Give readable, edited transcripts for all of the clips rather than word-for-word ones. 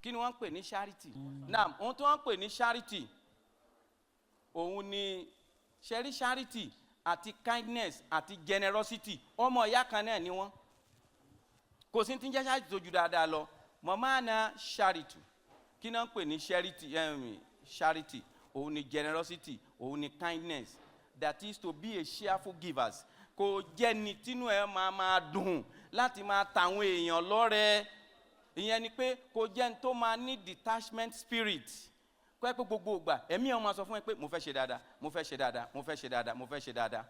kí ni wọ́n ń pè ní charity náà ohun tí wọ́n ń pè ní charity òun ni ṣẹ́rí charity àti kindness àti generosity ọmọ ìyá kan náà ni wọ́n kò sí ti ń jẹ́ charity tó ju dáadáa lọ mọ̀mọ́ àná charity kí ni wọ́n ń pè ní charity òun ni generosity òun ni kindness that is to be a cheerful givers kò jẹ́ ni tínú ẹ̀ máa dùn láti máa tàwọn èèyàn lọ́rẹ ìyẹn ni pé kò jẹ́ ní tó máa ní detachment spirit kọ́ ẹ pé gbogbo ìgbà ẹ̀mí ọ̀ máa sọ fún ẹ pé mo fẹ́ ṣe dáadáa mo fẹ́ ṣe dáadáa mo fẹ́ ṣe dáadáa mo fẹ́ ṣe dáadáa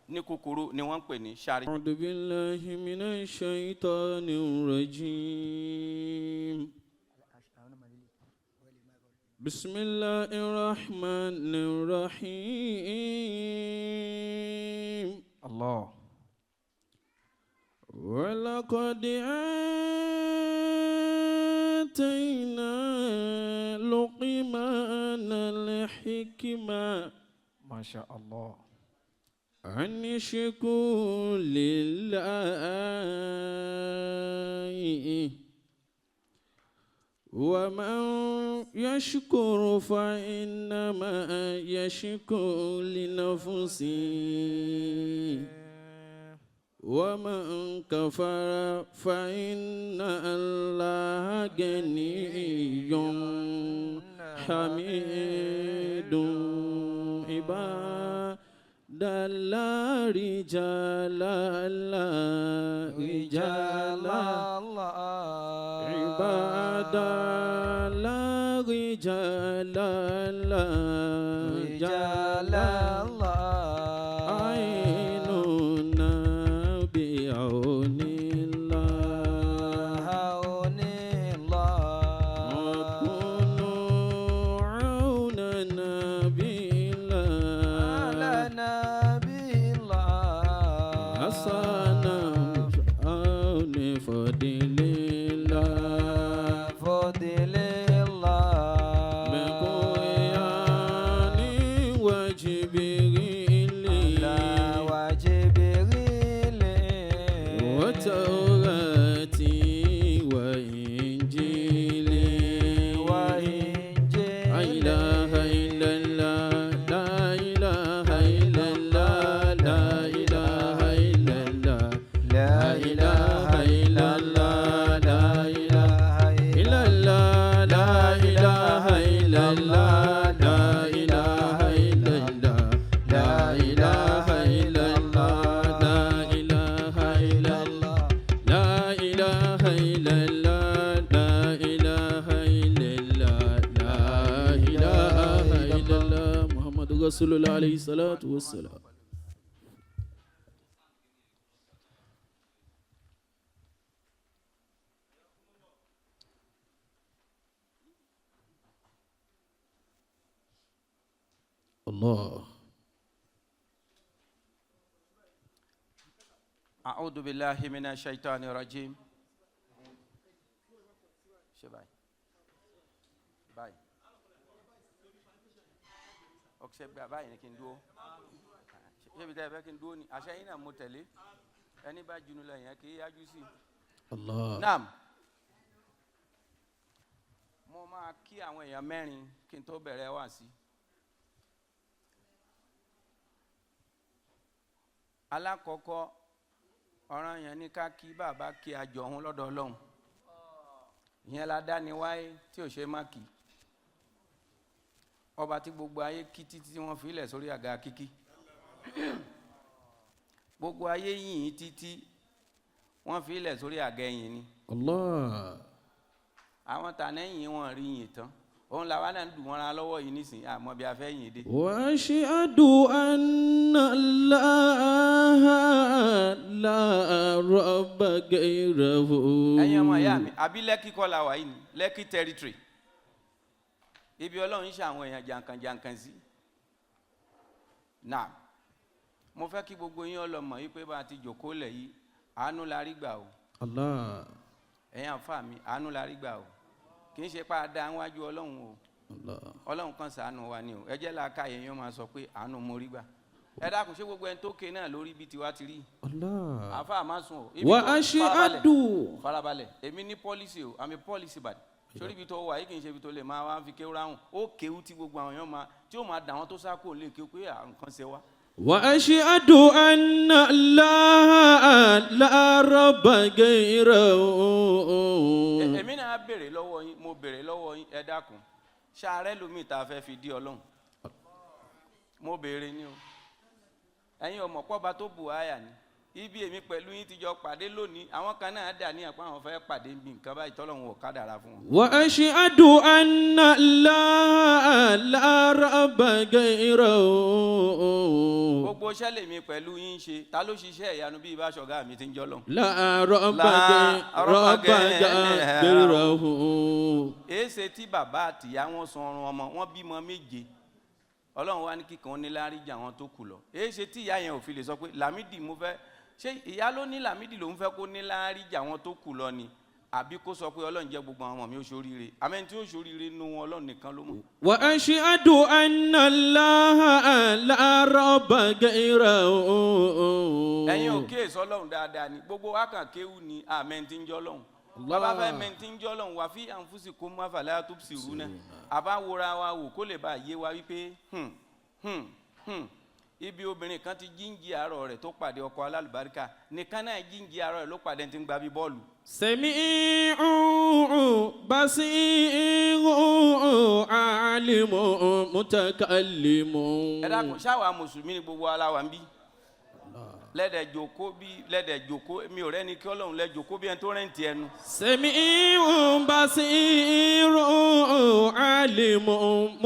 ní kúkúrú ni wọ́n ń pè ní charity. A'udhu billahi minash shaitanir rajim. Bismillahir rahmanir rahim. Allah. وَلَقَدْ آتَيْنَا لُقْمَانَ الْحِكْمَةَ ما شاء الله أن اشكر لله ومن يشكر فإنما يشكر لنفسه ومن كفر فإن الله غني حميد عباد الله رجال الله رجال الله عباد الله رجال الله رجال الله Rasulullah alayhi salatu wassalam. Allah. A'udhu billahi minash shaitanir rajim. Shabai. Bye. Ọ̀sẹ̀ bí abáyé ni kí n dúró ṣé ibi tẹ́ ẹ fẹ́ kí n dúró ni àṣẹ yín náà mo tẹ̀lé ẹni bá junu lẹ́yìn yẹn kì í yájú sí i. Allah. Naam mo máa kí àwọn èèyàn mẹ́rin kí n tó bẹ̀rẹ̀ wá sí. Alákọ̀ọ́kọ́ ọ̀ràn yẹn ní ká kí bàbá kí àjọ òun lọ́dọ̀ Ọlọ́run ìyẹn la dá ni wáyé tí ò ṣe má kì í. Ọba tí gbogbo ayé kí títí tí wọ́n fi ilẹ̀ sórí àga kíkí gbogbo ayé yìnyín títí wọ́n fi ilẹ̀ sórí àga ẹ̀yìn ni. Allah. Àwọn tànẹ́yìn wọn rí yìn tán òun làwọn náà ń dùn wọn ra lọ́wọ́ yìí nísìnyí àmọ́ bí a fẹ́ yìn dé. Wa ashhadu anna la rabba ghayruhu. Ẹ̀yin ọmọ ìyá mi àbí Lẹ́kì kọ́ la wà yìí ni Lẹ́kì territory ibi Ọlọ́run ṣe àwọn èèyàn jàǹkànjàǹkàn sí. Náà mo fẹ́ kí gbogbo yín ọlọ́mọ yìí pé bá a ti jòkó lẹ̀ yìí àánú la rí gbà o. Allah. Ẹ̀yin àǹfà mi àánú la rí gbà o kì í ṣe pa àdá wájú Ọlọ́run o. Allah. Ọlọ́run kan ṣàánú wa ni o ẹ jẹ́ làákà èèyàn máa sọ pé àánú mo rí gbà. Ẹ dákun ṣé gbogbo ẹni tó ké náà lórí ibi tiwa ti rí. Allah. Àǹfà máa sùn o. Wa ashhadu. Farabalẹ̀ èmi ní policy o àmì policy bad sórí ibi tó wà yìí kì í ṣe ibi tó lè máa wá fi kéwú ráhùn ó kéwú tí gbogbo àwọn èèyàn máa tí ó máa dà wọn tó sáko lè kéwú pé nǹkan ṣe wá. wa ashhadu anna Allaha la rabba ghayruhu. èmi náà béèrè lọ́wọ́ yín mo béèrè lọ́wọ́ yín ẹ dákun ṣàárẹ̀ lómi tá a fẹ́ fi dí Ọlọ́run mo béèrè ni o ẹ̀yin ọmọ pọ́ba tó bù áyà ni ibi èmi pẹ̀lú yín ti jọ pàdé lónìí àwọn kan náà dà ní àpá àwọn fẹ́ pàdé bí nǹkan báyìí tọ́lọ́run ò kádàrá fún wọn. wa ashhadu anna Allaha la rabba ghayruhu. gbogbo iṣẹ́ lèmi pẹ̀lú yín ṣe ta ló ṣiṣẹ́ ìyanu bí ibà ṣọ̀gá mi ti ń jọ́lọ́run. la rabba ghayruhu. èéṣe tí bàbá àtìyá wọn sun ọrùn ọmọ wọn bímọ méje Ọlọ́run wá ní kíkan ní láríjà àwọn tó kù lọ èéṣe tí ìyá yẹn ò fi lè sọ pé Lámídì mo fẹ́ ṣé ìyá ló ní Lámídì lòun fẹ́ kó ní láríjà àwọn tó kù lọ ni àbí kó sọ pé Ọlọ́run jẹ́ gbogbo àwọn ọmọ mi ó ṣoríire àmẹ́ni tí ó ṣoríire nínú wọn Ọlọ́run nìkan ló mọ̀. wa ashhadu anna Allaha la rabba ghayruhu. ẹ̀yin ò kíyèsí Ọlọ́run dáadáa ni gbogbo wa kàn kéwù ni àmẹ́ni tí ń jọ́ Ọlọ́run bàbá fẹ́ mẹ́ntí ń jọ́ Ọlọ́run wà fí anfusikum afala tubsiruna àbá wora wa wò kó lè bá yé wa wípé ibi obìnrin kan ti jíǹjì àárọ̀ rẹ̀ tó pàdé ọkọ alálùbáríkà nìkan náà jíǹjì àárọ̀ rẹ̀ ló pàdé tí ń gba bí bọ́ọ̀lù. sami'un basirun alimun mutakallimun. ẹ dákun ṣáwa mùsùlùmí ni gbogbo aláwa ń bí lẹ́dẹ̀ jòkó bí lẹ́dẹ̀ jòkó mi ò rẹ́ni kí Ọlọ́run lẹ́ jòkó bí ẹni tó rẹ́ǹtì ẹnu. sami'un basirun alimun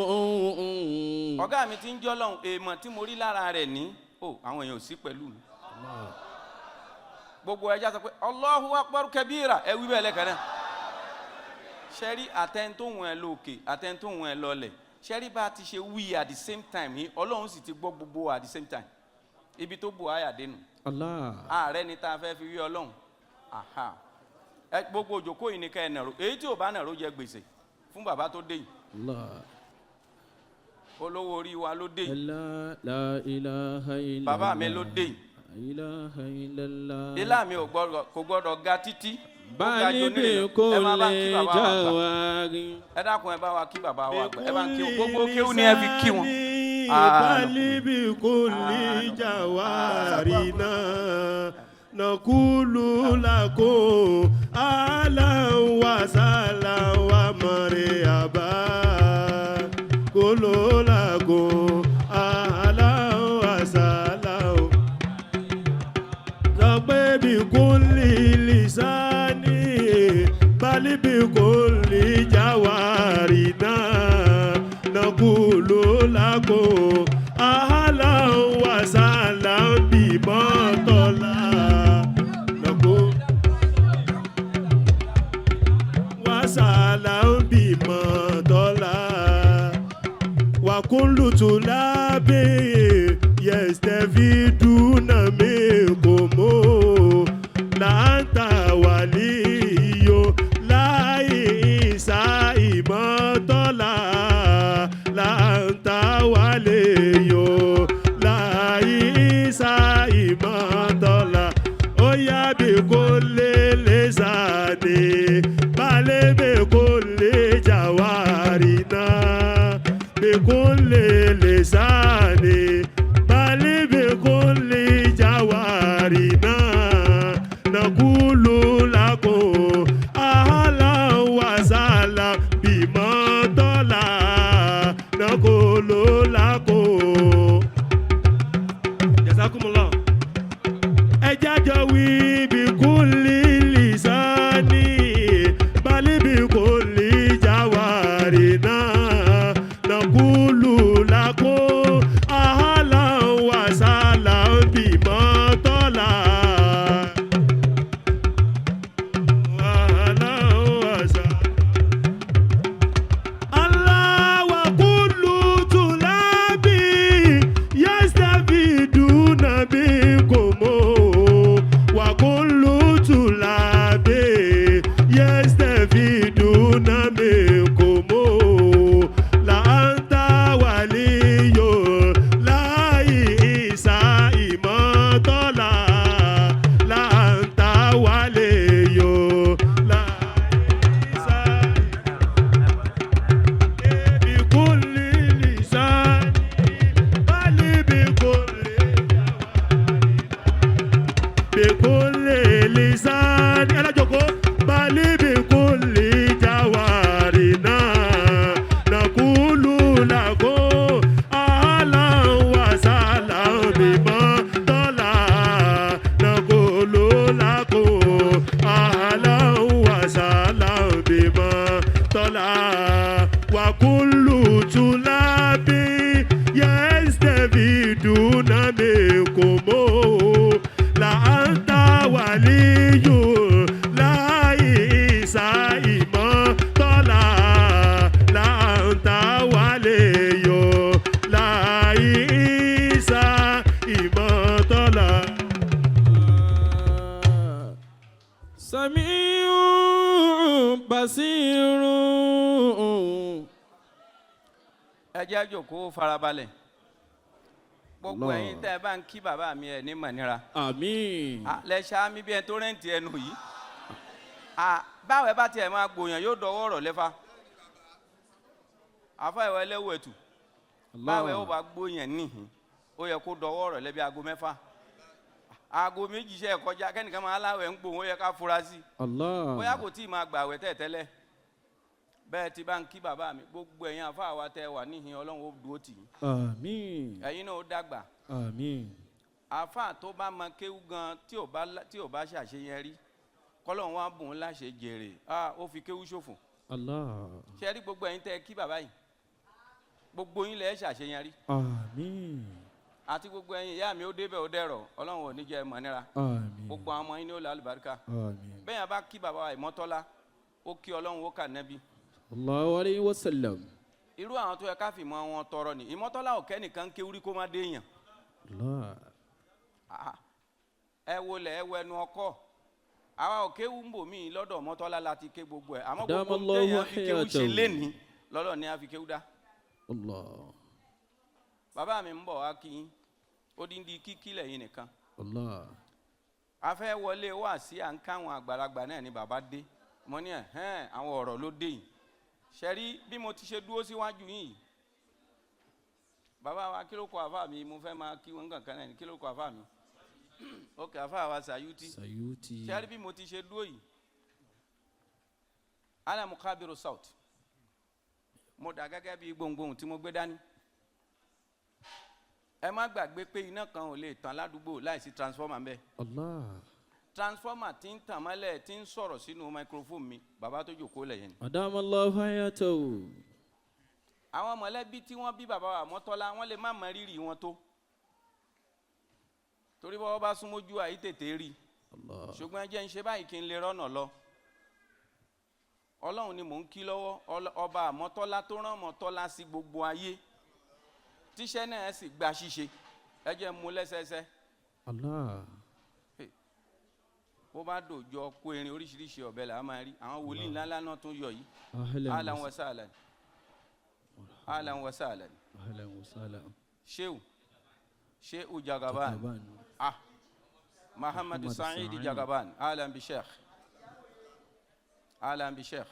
mutakallimun. ọ̀gá mi ti ń jọ́ Ọlọ́run èèmọ̀ tí mo rí lára rẹ̀ ní àwọn èèyàn ò sí pẹ̀lú mi. gbogbo ẹja sọ pé Allahu akbar kabira ẹ wí bẹ́ẹ̀ lẹ́kàn náà. ṣẹ́rí àtẹ̀ntóhùn ẹ lókè àtẹ̀ntóhùn ẹ lọlẹ̀ ṣẹ́rí bá a ti ṣe wí at the same time yìí Ọlọ́run sì ti gbọ́ gbogbo at the same time ibi tó bu àyà dénú. ààrẹ ni tá a fẹ́ fi wí Ọlọ́run gbogbo òjòkó yìí ni ká ẹ nàró èyí tí ò bá nàró jẹ gbèsè fún bàbá tó dé yìí olówó orí wa ló dé yìí bàbá mi ló dé yìí ilá mi kò gbọdọ̀ ga títí bali bi kò lè jawari. ẹ dákun ẹ bá wa kí bàbá wa ẹ bá ń kí gbogbo kéwù ni ẹ fi kí wọn. bali bi kò lè jawari náà nakulu lakum ahlan wa sahlan wa marhaba kulu lakum ahlan wa sahlan. sọ pé bí kò lè lisani bali bi kò lè jawari náà nakulu lakum ahlan wa sahlan bima tola. Salam bima dola wa kullu tulabi yastaviduna minkum la anta waliyo la isa ima dola la anta waliyo la isa ima dola oya bi kulli lisani be kulle jawarina be kulle lisani bali be kulle jawarina nakulu lakum ahlan wa sahlan bima tola nakulu lakum. Jazakumullah. ẹ jájọ wí bí kulli lisani balibi kulli jawarina nakulu lakum بل بكل جوارنا نقول لكم أهلا وسهلا بما طلع نقول لكم أهلا وسهلا بما طلع وكل طلاب يستفيدون منكم لا أنت ولي لا عيسى إمام طلع لا أنت ولي لا عيسى إمام طلع سميع بصير. ẹ jẹ́ jókòó farabalẹ̀ gbogbo ẹ̀yin tẹ́ ẹ bá ń kí bàbá mi ẹ̀ ní mọ̀nira. Àmín. lẹ́ṣà mi bí ẹni tó rẹ́ǹtì ẹnu yìí báwo ẹ bá tiẹ̀ máa gbòyàn yóò dọwọ́ ọ̀rọ̀ lẹ́fà àfa ìwọ ẹlẹ́wọ̀ ẹ̀tù báwo ẹ ó bá gbòyàn níhìn ó yẹ kó dọwọ́ ọ̀rọ̀ lẹ́bí aago mẹ́fà aago méjì iṣẹ́ kọjá kẹ́nìkan máa láwẹ̀ ń gbòhùn ó yẹ ká fura sí bóyá kò tí ì máa gbàwẹ̀ tẹ́tẹ́lẹ̀ bẹ́ẹ̀ ti bá ń kí bàbá mi gbogbo ẹ̀yin àfa wa tẹ́ wà níhìn ọlọ́run ó dúró tì í. Àmín. ẹ̀yin náà ó dàgbà. Àmín. àfa tó bá mọ kéwú gan tí ò bá ṣàṣeyẹrí kọ́lọ́run wá bùn ún láṣẹ jèrè ó fi kéwú ṣòfò. Allah. ṣe rí gbogbo ẹ̀yin tẹ́ kí bàbá yìí gbogbo yín lẹ ṣàṣeyẹrí. Àmín. àti gbogbo ẹ̀yin ìyá mi ó débẹ̀ ó dẹ̀rọ̀ ọlọ́run ò ní jẹ́ mọ̀ nira. Àmín. gbogbo àwọn ọmọ yín ní ó lọ àlùbáríkà. Àmín. bẹ́ẹ̀ yẹn bá kí bàbá wa ìmọ́tọ́lá ó kí ọlọ́run ó kà nẹ́bí. Allahu alayhi wa sallam. irú àwọn tó yẹ ká fi mọ wọn tọrọ ni ìmọ́tọ́lá òkẹ́ nìkan kéwúrí kó má déèyàn. Allah. ẹ wo lẹ ẹ wẹnu ọkọ àwa ò kéwú ń bò mí lọ́dọ̀ mọ́tọ́lá láti ké gbogbo ẹ̀ àmọ́ gbogbo téèyàn fi kéwú ṣe lénìí lọ́dọ̀ ni a fi kéwú dá. Allah. bàbá mi ń bọ̀ wá kí yín ó dín di kíkí lẹ́yìn nìkan. Allah. a fẹ́ wọlé wá sí à ń káwọn àgbàlagbà náà ni bàbá dé mo ní àwọn ọ̀rọ̀ ló dé yìí ṣẹ́rí bí mo ti ṣe dúró síwájú yìí bàbá wa kí ló kọ àfà mi mo fẹ́ máa kí wọn kankan náà ní kí ló kọ àfà mi ok àfà wa Sayuti ṣẹ́rí bí mo ti ṣe dúró yìí ala mukabiru south mo dà gẹ́gẹ́ bí gbohùngbohùn tí mo gbé dání ẹ má gbàgbé pé iná kan ò lè tàn ládùúgbò láìsí transformer ń bẹ. Allah. transformer tí ń tàn mọ́lẹ̀ tí ń sọ̀rọ̀ sínú microphone mi bàbá tó jòkó lẹ̀ yẹn ni. Adamallahu hayatahu. àwọn mọ̀lẹ́bí tí wọ́n bí bàbá wa Mọ́tọ́lá wọ́n lè má mọ rírì wọn tó torí bọ́wọ́ bá súnmójú àyí tètè rí ṣùgbọ́n ẹ jẹ́ ń ṣe báyìí kí n lè rọ́nà lọ ọlọ́run ni mò ń kí lọ́wọ́ ọba Mọ́tọ́lá tó rán Mọ́tọ́lá sí gbogbo ayé tíṣẹ́ náà sì gba ṣíṣe ẹ jẹ́ mú lẹ́sẹẹsẹ. Allah. bó bá dòjọ kó erin oríṣiríṣi ọ̀bẹ là á máa rí àwọn wòlíì ńláńlá náà tún yọ yìí. ahlan wa sahlan ahlan wa sahlan. Ahlan wa sahlan. Shehu Jagaban Muhammad Sa'id Jagaban ahlan bi sheikh ahlan bi sheikh.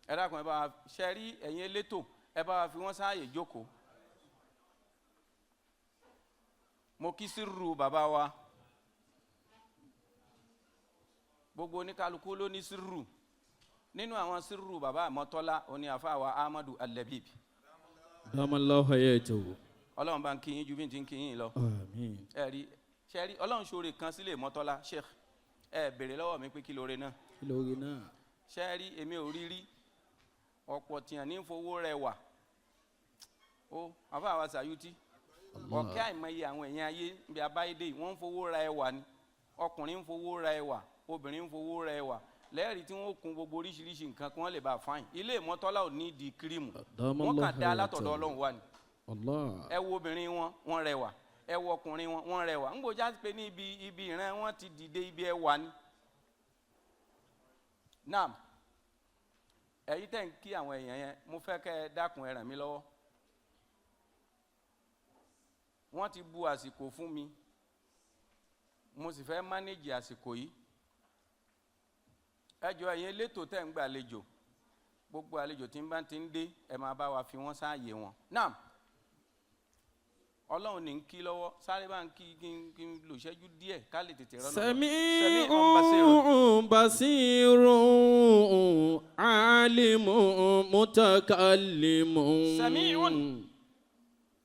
ẹ dákun ẹ bá wa ṣe rí ẹ̀yin elétò ẹ bá wa fi wọ́n sáàyè jókòó. mo kí sírù bàbá wa gbogbo oníkálukú ló ní sírù nínú àwọn sírù bàbá Mọ́tọ́lá oní àfáàwà Ahmadu Al-Labib. Adamallahu hayatahu. ọlọ́run bá ń kí yín ju bí n ti ń kí yín lọ. Àmín. ẹ̀rí ṣẹ́rí ọlọ́run ṣoore kan sílé Mọ́tọ́lá sheikh béèrè lọ́wọ́ mi pé kí lóore náà. Kí lóore náà. ṣẹ́rí èmi ò rí rí ọ̀pọ̀ tìyàn ní fowó rẹwà ó àfáàwà Sayuti ọ̀kẹ́ àìmọye àwọn èèyàn ayé bí abáyédè wọ́n ń fowó ra ẹwà ni ọkùnrin ń fowó ra ẹwà obìnrin ń fowó ra ẹwà lẹ́ẹ̀rí tí wọ́n kún gbogbo oríṣiríṣi nǹkan kí wọ́n lè bá fáìn ilé Mọ́tọ́lá ò ní di kírímù wọ́n kàn dá látọ̀dọ̀ ọlọ́run wà ní. ẹ wo obìnrin wọn wọ́n rẹwà ẹ wo ọkùnrin wọn wọ́n rẹwà ń gbọ́jà pé ní ibi ìran wọn ti dìde ibi ẹwà ni. naam ẹ̀yin tẹ̀ ń kí àwọn èèyàn yẹn mo fẹ́ kẹ́ ẹ dákun ẹ ràn mí lọ́wọ́ wọ́n ti bu àsìkò fún mi mo sì fẹ́ mánéjì àsìkò yìí ẹ jọ̀ọ́ ẹ̀yin elétò tẹ́ ń gbà àlejò gbogbo àlejò tí ń bá ti ń dé ẹ máa bá wa fi wọ́n sáàyè wọn. naam ọlọ́run ní ń kí lọ́wọ́ sáré bá ń kí kí n lò ṣẹ́jú díẹ̀ ká lè tètè rọ́nà. Sami'un basirun alimun mutakallimun. Sami'un.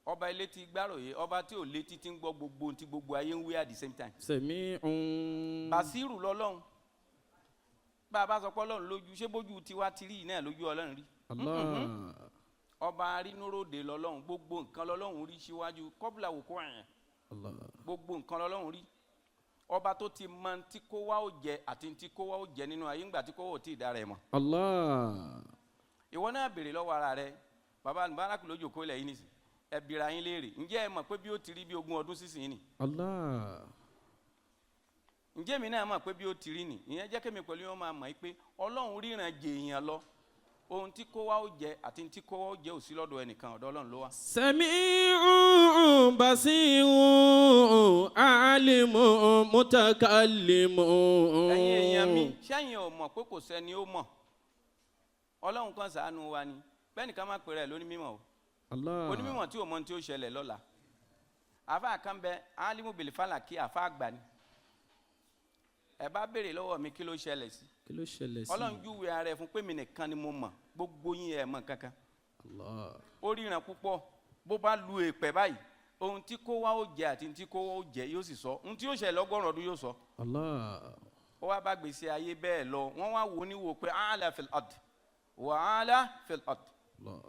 Ọba elétí gbáròyé, ọba tí ò létí tí ń gbọ́ gbogbo tí gbogbo ayé ń wí at the same time. Sami'un. Basiru lọ́lọ́run. Bá a bá sọ pé ọlọ́run lójú, ṣé bójú tiwa ti rí náà lójú ọlọ́run rí? Allah. Ọba arínúròde lọ́lọ́run, gbogbo nǹkan lọ́lọ́run rí síwájú kọ́bùlà òkú ẹ̀yẹn. Allah. Gbogbo nǹkan lọ́lọ́run rí. Ọba tó ti mọ tí kó wá ó jẹ àti tí kó wá ó jẹ nínú ayé ńgbà tí kó wá ó tí ì dára ẹ̀ mọ̀. Allah. Ìwọ náà béèrè lọ́wọ́ ara rẹ, bàbá Al-Mubaraq lójú kó ilẹ̀ yìí nìsí. Ẹ bira yín léèrè, ǹjẹ́ ẹ mọ̀ pé bí ó ti rí bí 20 ọdún sísìn ni? Allah. Ǹjẹ́ mi náà mọ̀ pé bí ó ti rí ni? Ìyẹn jẹ́ kémi pẹ̀lú wọn máa mọ̀ pé Ọlọ́run ríran jẹ èèyàn lọ. Ohun tí kó wá ó jẹ àti tí kó wá ó jẹ ò sí lọ́dọ̀ ẹnìkan, ọ̀dọ̀ Ọlọ́run ló wà. Sami'un basirun alimun mutakallimun. Ẹ̀yin èèyàn mi, ṣẹ́yìn ò mọ̀ pé kò sẹ́ni ó mọ̀. Ọlọ́run kan ṣàánú wa ni. Bẹ́ẹ̀ nìkan má pèrè ẹ̀ lóní mímọ̀ o. Allah. Onímọ̀ tí ò mọ̀ tí ó ṣẹlẹ̀ lọ́la. Àfáà kan bẹ alimu bil falaki àfáà àgbà ni. Ẹ bá béèrè lọ́wọ́ mi kí ló ṣẹlẹ̀ sí. Kí ló ṣẹlẹ̀ sí? Ọlọ́run júwe ara ẹ̀ fún pé mi nìkan ni mo mọ̀, gbogbo yín ẹ̀ mọ̀ kankan. Allah. Ó ríran púpọ̀, bó bá lu èpẹ̀ báyìí ohun tí kó wá ó jẹ àti tí kó wá ó jẹ yóò sì sọ, ohun tí yóò ṣẹlẹ̀ 100 ọdún yóò sọ. Allah. Ó wá bá gbèsè ayé bẹ́ẹ̀ lọ, wọ́n wá wò ní wò pé ala fil ard wa ala fil ard. Allah.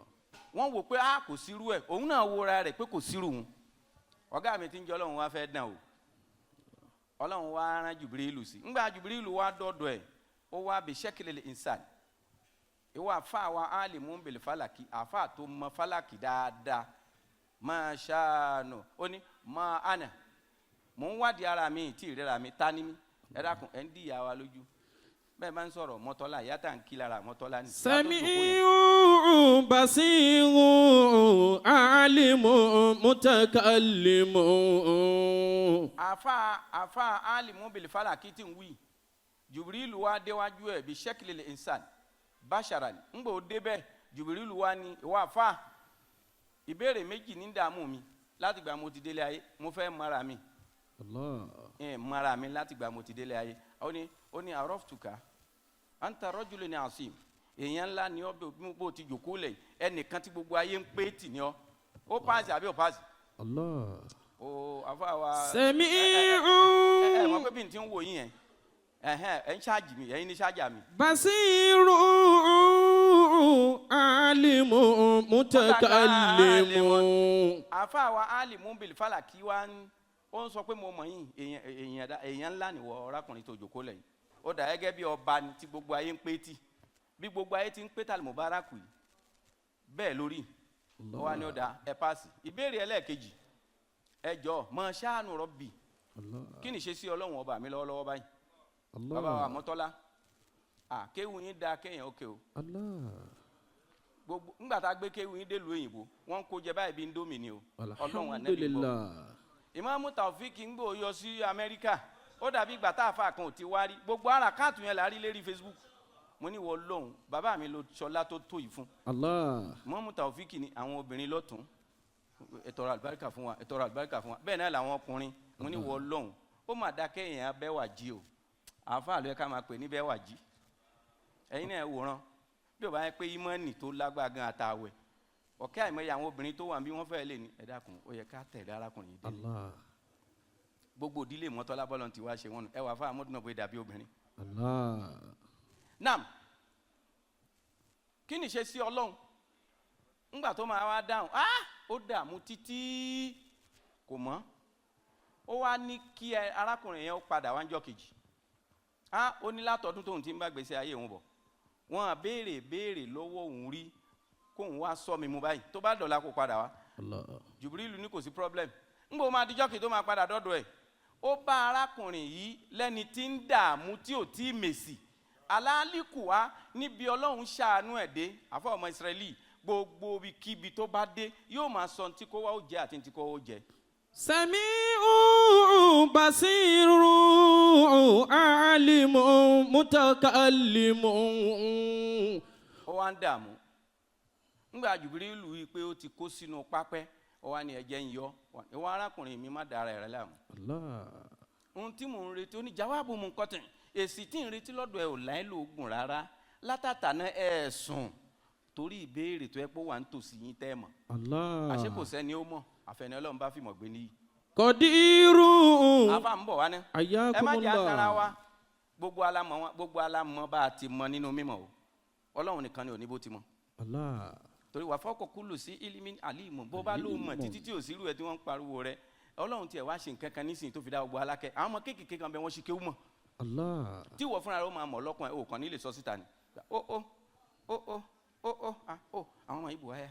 Wọ́n wò pé kò sírú ẹ̀, òun náà wo ra rẹ̀ pé kò sírú òun. Ọ̀gá mi ti ń jẹ́ Ọlọ́run wá fẹ́ dán o. Ọlọ́run wá rán Jùbìrìlù sí. Ńgbà Jùbìrìlù wá dọ́dọ̀ ẹ̀, ó wá bi shakilil insan. Ìwọ àfáà wa alimun bil falaki, àfáà tó mọ falaki dáadáa. Máṣáánù, ó ní ma ana. Mò ń wádìí ara mi tí ìrẹ́ra mi ta ní mi. Ẹ dákun, ẹ̀ ń dí ìyá wa lójú. Bẹ́ẹ̀ bá ń sọ̀rọ̀ mọ́tọ́lá, ìyá tá ń kí lára mọ́tọ́lá ni. Sami'un basirun alimun mutakallimun. Àfáà alimun bil falaki tí ń wí. Jùbìrìlù wá déwájú ẹ̀ bí shakilil insan. Basharan, ńgbà ó débẹ̀, Jùbìrìlù wá ní ìwọ àfáà. Ìbéèrè méjì ní dààmú mi láti gbà mo ti délé ayé, mo fẹ́ mara mi. Allah. Mara mi láti gbà mo ti délé ayé. Ó ní araftuka anta rajulun asim. Èèyàn ńlá ni ọ́ bó ti jòkó lẹ̀, ẹnìkan tí gbogbo ayé ń pé tì ní ọ́. Ó paasi àbí ó paasi? Allah. O àfáà wa. Sami'un. Mọ̀ pé bí n ti ń wò yín yẹn. Ẹ ń ṣáàjì mi, ẹ̀yin ní ṣáàjà mi. Basirun alimun mutakallimun. Àfáà wa alimun bil falaki wa ó ń sọ pé mo mọ̀ yín, èèyàn ńlá ni wọ ọ̀rákùnrin tó jòkó lẹ̀ yìí. Ó dà gẹ́gẹ́ bí ọba ni tí gbogbo ayé ń pé tì. Bí gbogbo ayé ti ń pé Al-Mubaraq yìí, bẹ́ẹ̀ lórí. Ó wá ní ó dà ẹ paasi. Ìbéèrè ẹlẹ́ẹ̀kejì, ẹ jọ̀ọ́ mọ ṣáànù rọ́bì. Kí ni ṣe sí Ọlọ́run ọba mi lọ́wọ́lọ́wọ́ báyìí? Bàbá wa mọ́tọ́lá, kéwù yín da kéèyàn ókè o. Gbogbo ńgbà tá a gbé kéwù yín délùú òyìnbó, wọ́n kó jẹ báyìí bí Indomie ni o. Ọlọ́run ànẹ́bí gbọ́. Ìmáàmù Taofiq ń gbò yọ sí Amẹ́ríkà, ó dàbí ìgbà tá a fà kan ò ti wá rí. Gbogbo ara káàtù yẹn la rí lérí Facebook. Mo ní wọ́n lóhùn, bàbá mi ló ṣọlá tó tó yìí fún. Ìmáàmù Taofiq ni àwọn obìnrin lọ́tún. Ẹ tọrọ àlùbáríkà fún wa, ẹ tọrọ àlùbáríkà fún wa. Bẹ́ẹ̀ náà làwọn ọkùnrin, mo ní wọ́n lóhùn. Ó mà dá kéèyàn abẹ́wà jí o. Àfáà ló yẹ ká máa pè ní bẹ́wà jí. Ẹ̀yin náà wòran bí ó bá yẹ pé ìmọ̀ọ́nì tó lágbára gan àtàwẹ̀ ọ̀kẹ́ àìmọye àwọn obìnrin tó wà bí wọ́n fẹ́ lè ní ẹ dákun ó yẹ ká tẹ̀lé arákùnrin yìí délé. Gbogbo ìdílé mọ́tọ́lá bọ́lọ̀ ti wá ṣe wọn ẹ wà fún amúdùnà bóyá dàbí obìnrin. Nam kí ni ṣe sí Ọlọ́run ńgbà tó máa wá dáhùn ó dààmú títí kò mọ́ ó wá ní kí arákùnrin yẹn ó padà wá ńjọ́ kejì ó ní látọdún tóun ti ń bá gbèsè ayé òun bọ̀ wọ́n á béèrè lọ́wọ́ òun rí kóun wá sọ mi mú báyìí tó bá dọ̀la kó padà wá. Jùbìrìlù ní kò sí problem ńgbà ó máa dijọ́ kejì tó máa padà dọ́dọ̀ ẹ̀ ó bá arákùnrin yìí lẹ́ni tí ń dààmú tí ò tí ì mèsì alálìkù wá níbi Ọlọ́run ṣàánú ẹ̀ dé àfọ ọmọ Ísírẹ́lì gbogbo kíbi tó bá dé yóò máa sọ tí kò wá ó jẹ àti tí kò wá ó jẹ. Sami'un basirun alimun mutakallimun. Ó wá ń dààmú ńgbà Jùbìrìlù yìí pé ó ti kó sínú pápẹ́ ó wá ní ẹ̀jẹ̀ ń yọ ìwọ arákùnrin mi má dára rẹ láàmú. Allah. ohun tí mò ń retí ó ní jawabu munqati èsì tí ń retí lọ́dọ̀ ẹ ò láì lóògùn rárá látàtà náà ẹ sùn torí ìbéèrè tó yẹ pé wà ń tòsí yín tẹ́ mọ̀. Allah. àṣé kò sẹ́ni ó mọ̀ àfẹnì Ọlọ́run bá fìmọ̀ gbé níyì. Qadirun. afa ń bọ̀ wá ní. ẹ má jẹ́ àtàrà wa gbogbo alamọ̀ bá a ti mọ̀ nínú mímọ̀ o Ọlọ́run nìkan ni ò ní bó ti mọ̀. Allah. torí wà fọ́kọ̀ kúlù sí ilimin alimu bó bá ló mọ̀ títí tí ò sí irú ẹ̀ tí wọ́n ń pariwo rẹ̀ Ọlọ́run tiẹ̀ wá ṣe nǹkan kan nísìnyí tó fi dá gbogbo alákẹ́ àwọn ọmọ kéékèèké kan bẹ wọ́n ṣe kéwú mọ̀. Allah. tí wọ́n fúnra rẹ̀ ó máa mọ̀ lọ́kàn ẹ̀ ó kàn ní lè sọ síta ni àwọn ọmọ ìbò háyà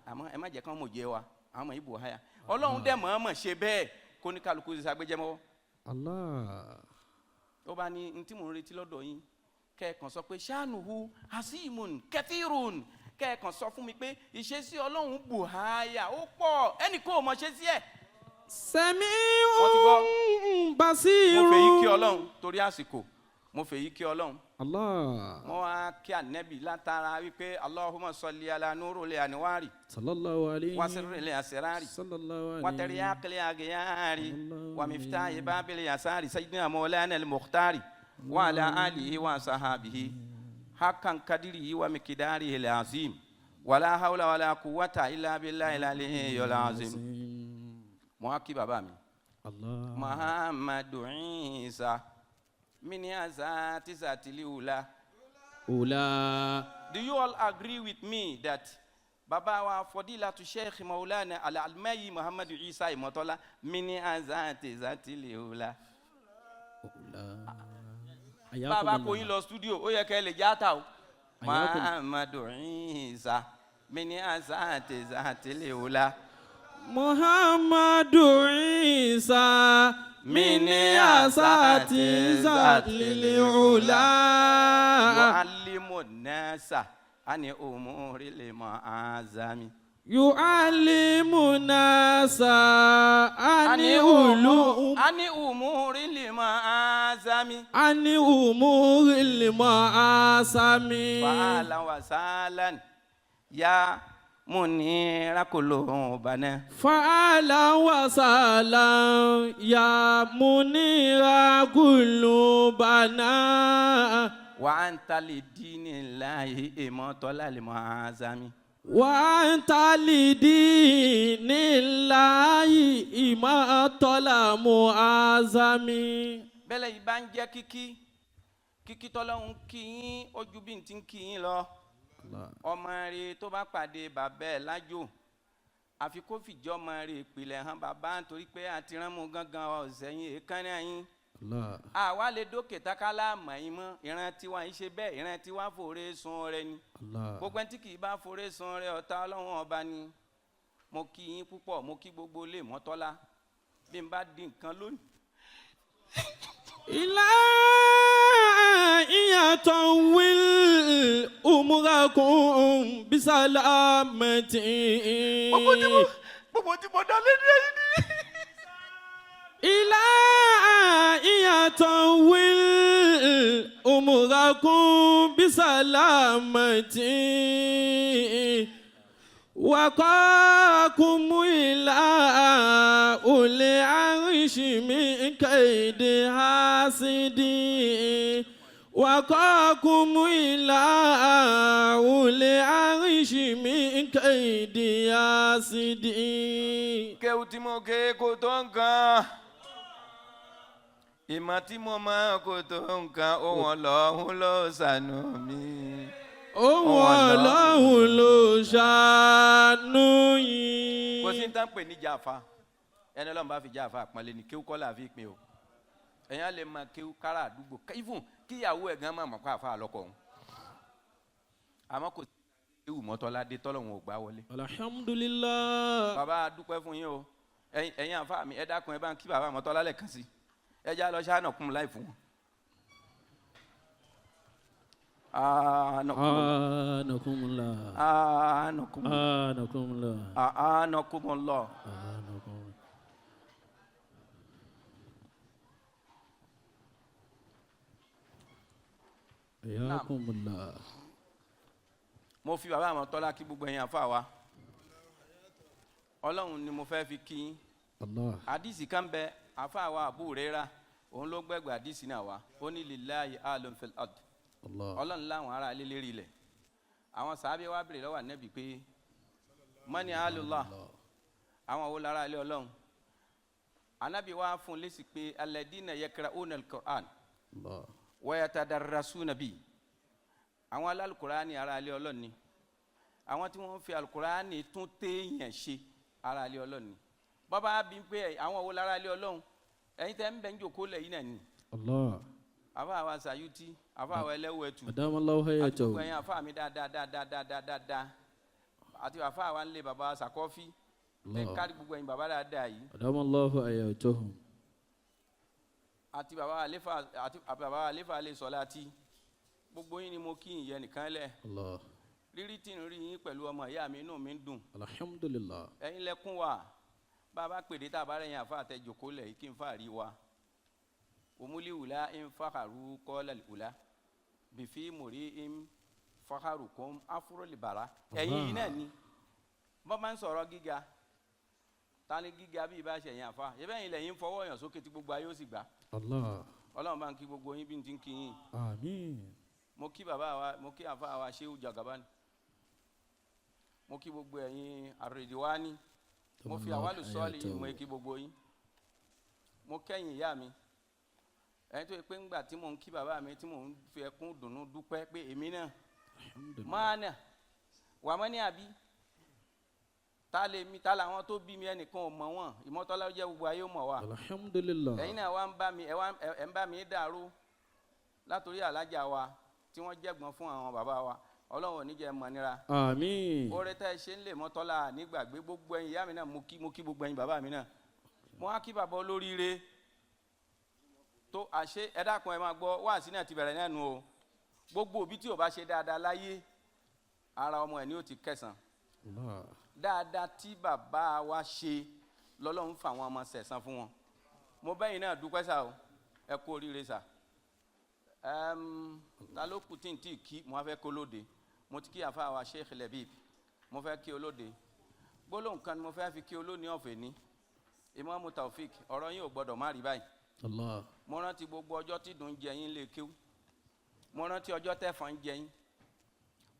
àmọ́ ẹ má jẹ́ kán mọ̀ jẹ́ wa àwọn ọmọ ìbò háyà Ọlọ́run dẹ̀ mọ̀ ṣe bẹ́ẹ̀ kó ní kálukú ṣe agbẹ́jẹ́ mọ́wọ́. Allah. ó bá ní n tí mò ń retí lọ́dọ̀ yín kẹ́ẹ̀kan sọ pé ṣáànùhù hasimun kẹfìrún kẹ́ẹ̀kan sọ fún mi pé ìṣesí Ọlọ́run bù háyà ó pọ̀ ẹnì kó o mọ̀ ṣe sí ẹ̀. Sami'un basirun. mo fẹ́ yí kí Ọlọ́run torí àsìkò mo fẹ́ yí kí Ọlọ́run. Allah. mo wá kí ànẹ́bì látara wípé Allahumma salli ala nurul anwari Sallallahu alayhi. wa sirril asrari Sallallahu alayhi. wa taryaqil aghyari wa miftahi babil yasari sayyidina maulana al-mukhtari wa ala alihi wa sahabihi haqqan qadrihi wa miqdarihi al-azim wala hawla wala quwwata illa billahi al-aliyyil azim. mo wá kí bàbá mi. Allah. Muhammadu Isa mini azati zatili ula. Ula. Do you all agree with me that Baba wa Fadilatu Sheikh Maulana Al-Almayi Muhammadu Isa Imotola mini azati zatili ula. Baba kò yín lọ studio ó yẹ kẹ́ lè játa o. Muhammadu Isa mini azati zatili ula. Muhammadu Isa mini asati zatil ula. Yu'allimu nasa ani umuri limaazami. Yu'allimu nasa ani umuri limaazami. Ani umuri limaazami. Fa'alan wa salan ya munira kulubana. Fa'alan wa salan ya munira kulubana. Wa anta lidinillahi imatola limuazami. Wa anta lidinillahi imatola muazami. Bẹ́lẹ̀ yìí bá ń jẹ́ kíkí tọ́lọ́hún kí yín ojú bí n ti ń kí yín lọ. Ọmọ rẹ̀ tó bá pàdé bàbá ẹ̀ lájò àfi kó fìjọ́ ọmọ rẹ̀ ìpìlẹ̀ hàn bàbá nítorí pé àti rán mú gángan ọ̀sẹ̀ yín èékánná yín. Àwa lè dókè tákàlà mọ̀ yín mọ́ ìran tiwa yín ṣe bẹ́ẹ̀ ìran tiwa fòrè sun rẹ ni. Gbogbo ẹni tí kì í bá fòrè sun rẹ ọ̀tá Ọlọ́run ọba ni. Mo kí yín púpọ̀ mo kí gbogbo ilé Mọ́tọ́lá bí n bá di nǹkan lónìí. Ila iyatawil umurakum bisalamati. Gbogbo tí mo dá lédè yìí ni. Ila iyatawil umurakum bisalamati. وقاكم إلى أولي عرش من كيد حاسدين. وقاكم إلى أولي عرش من كيد حاسدين. Kéwú tí mo ké kò tó nǹkan. Ìmọ̀ tí mo máa kò tó nǹkan. Ohun Ọlọ́run ló ṣàánú mi. Ohun Ọlọ́run ló ṣàánú yín. Kò sí ní tán pè ní jàfa ẹni Ọlọ́run bá fi jàfa àpọ́nlé ni kéwú kọ́ là fi pin o ẹ̀yàn lè máa kéwú kára àdúgbò even kíyàwó ẹ̀ gan máa mọ̀ kó àfa àlọ́kọ̀ ọ̀hún àmọ́ kò sí kéwú Mọ́tọ́lá dé tọ́lọ́run ò gbá wọlé. Alhamdulillah. Bàbá dúpẹ́ fún yín o ẹ̀yin àfa mi ẹ dákun ẹ bá ń kí bàbá Mọ́tọ́lá lẹ́ẹ̀kan sí ẹ já lọ ṣáà nàkún láì fún wọn. Anakumullah. Anakumullah. Anakumullah. Ayakumullah. Mo fi bàbá Mọ́tọ́lá kí gbogbo ẹ̀yin àfa wa Ọlọ́run ni mo fẹ́ fi kí yín. Allah. Àdìsí kan bẹ àfa wa Abu Hurairah òun ló gbẹgbẹ àdìsí náà wá ó ní lillahi alun fil ard. Allah. Ọlọ́run láwọn ará ilé lérí ilẹ̀ àwọn sàábé wa béèrè lọ́wọ́ Ànábì pé mani alullah àwọn wo lára ilé Ọlọ́run. Ànábì wa fún lésì pé alladina yakra'una al-Qur'an wa yatadarrasuna bi àwọn alálùkùránì ará ilé Ọlọ́run ni àwọn tí wọ́n fi alùkùránì tún téèyàn ṣe ará ilé Ọlọ́run ni. Bàbá bí pé àwọn wo lára ilé Ọlọ́run ẹ̀yin tẹ́ ń bẹ ń jókòó lẹ́yìn náà ni. Allah. Àfa wa Sayuti àfa wa ẹlẹ́wọ̀ ẹ̀tù Adamallahu àti hayatahu. gbogbo ẹ̀yin àfa mi dáadáa àti àfa wa ń lé bàbá Sakọ́fí tẹ́ kárí gbogbo ẹ̀yin bàbá dáadáa yìí Adamallahu hayatahu. àti bàbá àlefa alẹ́ sọ́lá àti gbogbo yín ni mo kí ìyẹn nìkan lẹ̀. Allah. Rírí tí ń rí yín pẹ̀lú ọmọ ìyá mi inú mi ń dùn. Alhamdulillah. Ẹ̀yin lẹ́kún wa bàbá pèdè tá a bá rẹ̀ yín àfa àtẹ̀jòkó lẹ̀ yìí kí n fà rí wa. Umuli wula in fakharu qala wula bifi muri in fakharukum afurolibara. Ẹ̀yin yìí náà ni bọ́n máa ń sọ̀rọ̀ gíga tani gíga bí ibà ṣẹ̀yìn àfa yẹ́bẹ̀ yín lẹ́yìn fọwọ́ yàn sókè tí gbogbo ayé ó sì gbà. Allah. Ọlọ́run bá ń kí gbogbo yín bí n ti ń kí yín. Àmín. Mo kí bàbá wa mo kí àfa wa Shehu Jagabani mo kí gbogbo ẹ̀yin Ridwaniyy mo fi àwálù sọ́ọ̀lì yìí mo kí gbogbo yín mo kẹ́yìn ìyá mi ẹni tó yẹ pé ńgbà tí mò ń kí bàbá mi tí mò ń fi ẹkún dùnnú dúpẹ́ pé èmi náà máa nà wà mọ́ ní àbí ta lè mi ta làwọn tó bí mi ẹnìkan ò mọ̀ wọ́n ìmọ̀tọ́lá jẹ́ gbogbo ayé ó mọ̀ wá. Alhamdulillah. ẹ̀yin náà wá ń bá mi ẹ̀ ń bá mi dàrú látòrí alájà wa tí wọ́n jẹ́gbọ́n fún àwọn bàbá wa Ọlọ́run ò ní jẹ́ mọ̀ nira. Àmín. Oore tẹ́ ẹ ṣe ń lè mọ́tọ́lá nígbàgbé gbogbo ẹ̀yin ìyá mi náà mo kí gbogbo ẹ̀yin bàbá mi náà mo wá kí bàbá olóríire tó àṣẹ ẹ dákun ẹ máa gbọ́ wáàsí náà ti bẹ̀rẹ̀ náà nù o gbogbo òbí tí ò bá ṣe dáadáa láyé ara ọmọ ẹ̀ ni ó ti kẹsàn dáadáa tí bàbá wa ṣe lọ́lọ́run fà wọn ọmọ sẹ̀san fún wọn mo bẹ́yìn náà dúpẹ́ sá o ẹ kú oríire sá ta ló kù tí n tí kí mo fẹ́ kó lóde mo ti kí àfa wa Sheikh Labib mo fẹ́ kí olóde gbólóhùn kan ni mo fẹ́ fi kí olóní ọ̀fẹ́ ní Imam Taofiq ọ̀rọ̀ yín ò gbọ́dọ̀ má rí báyìí. Allah. Mo rántí gbogbo ọjọ́ tí dùn jẹ yín lè kéwú mo rántí ọjọ́ tẹ́ fọ́n jẹ yín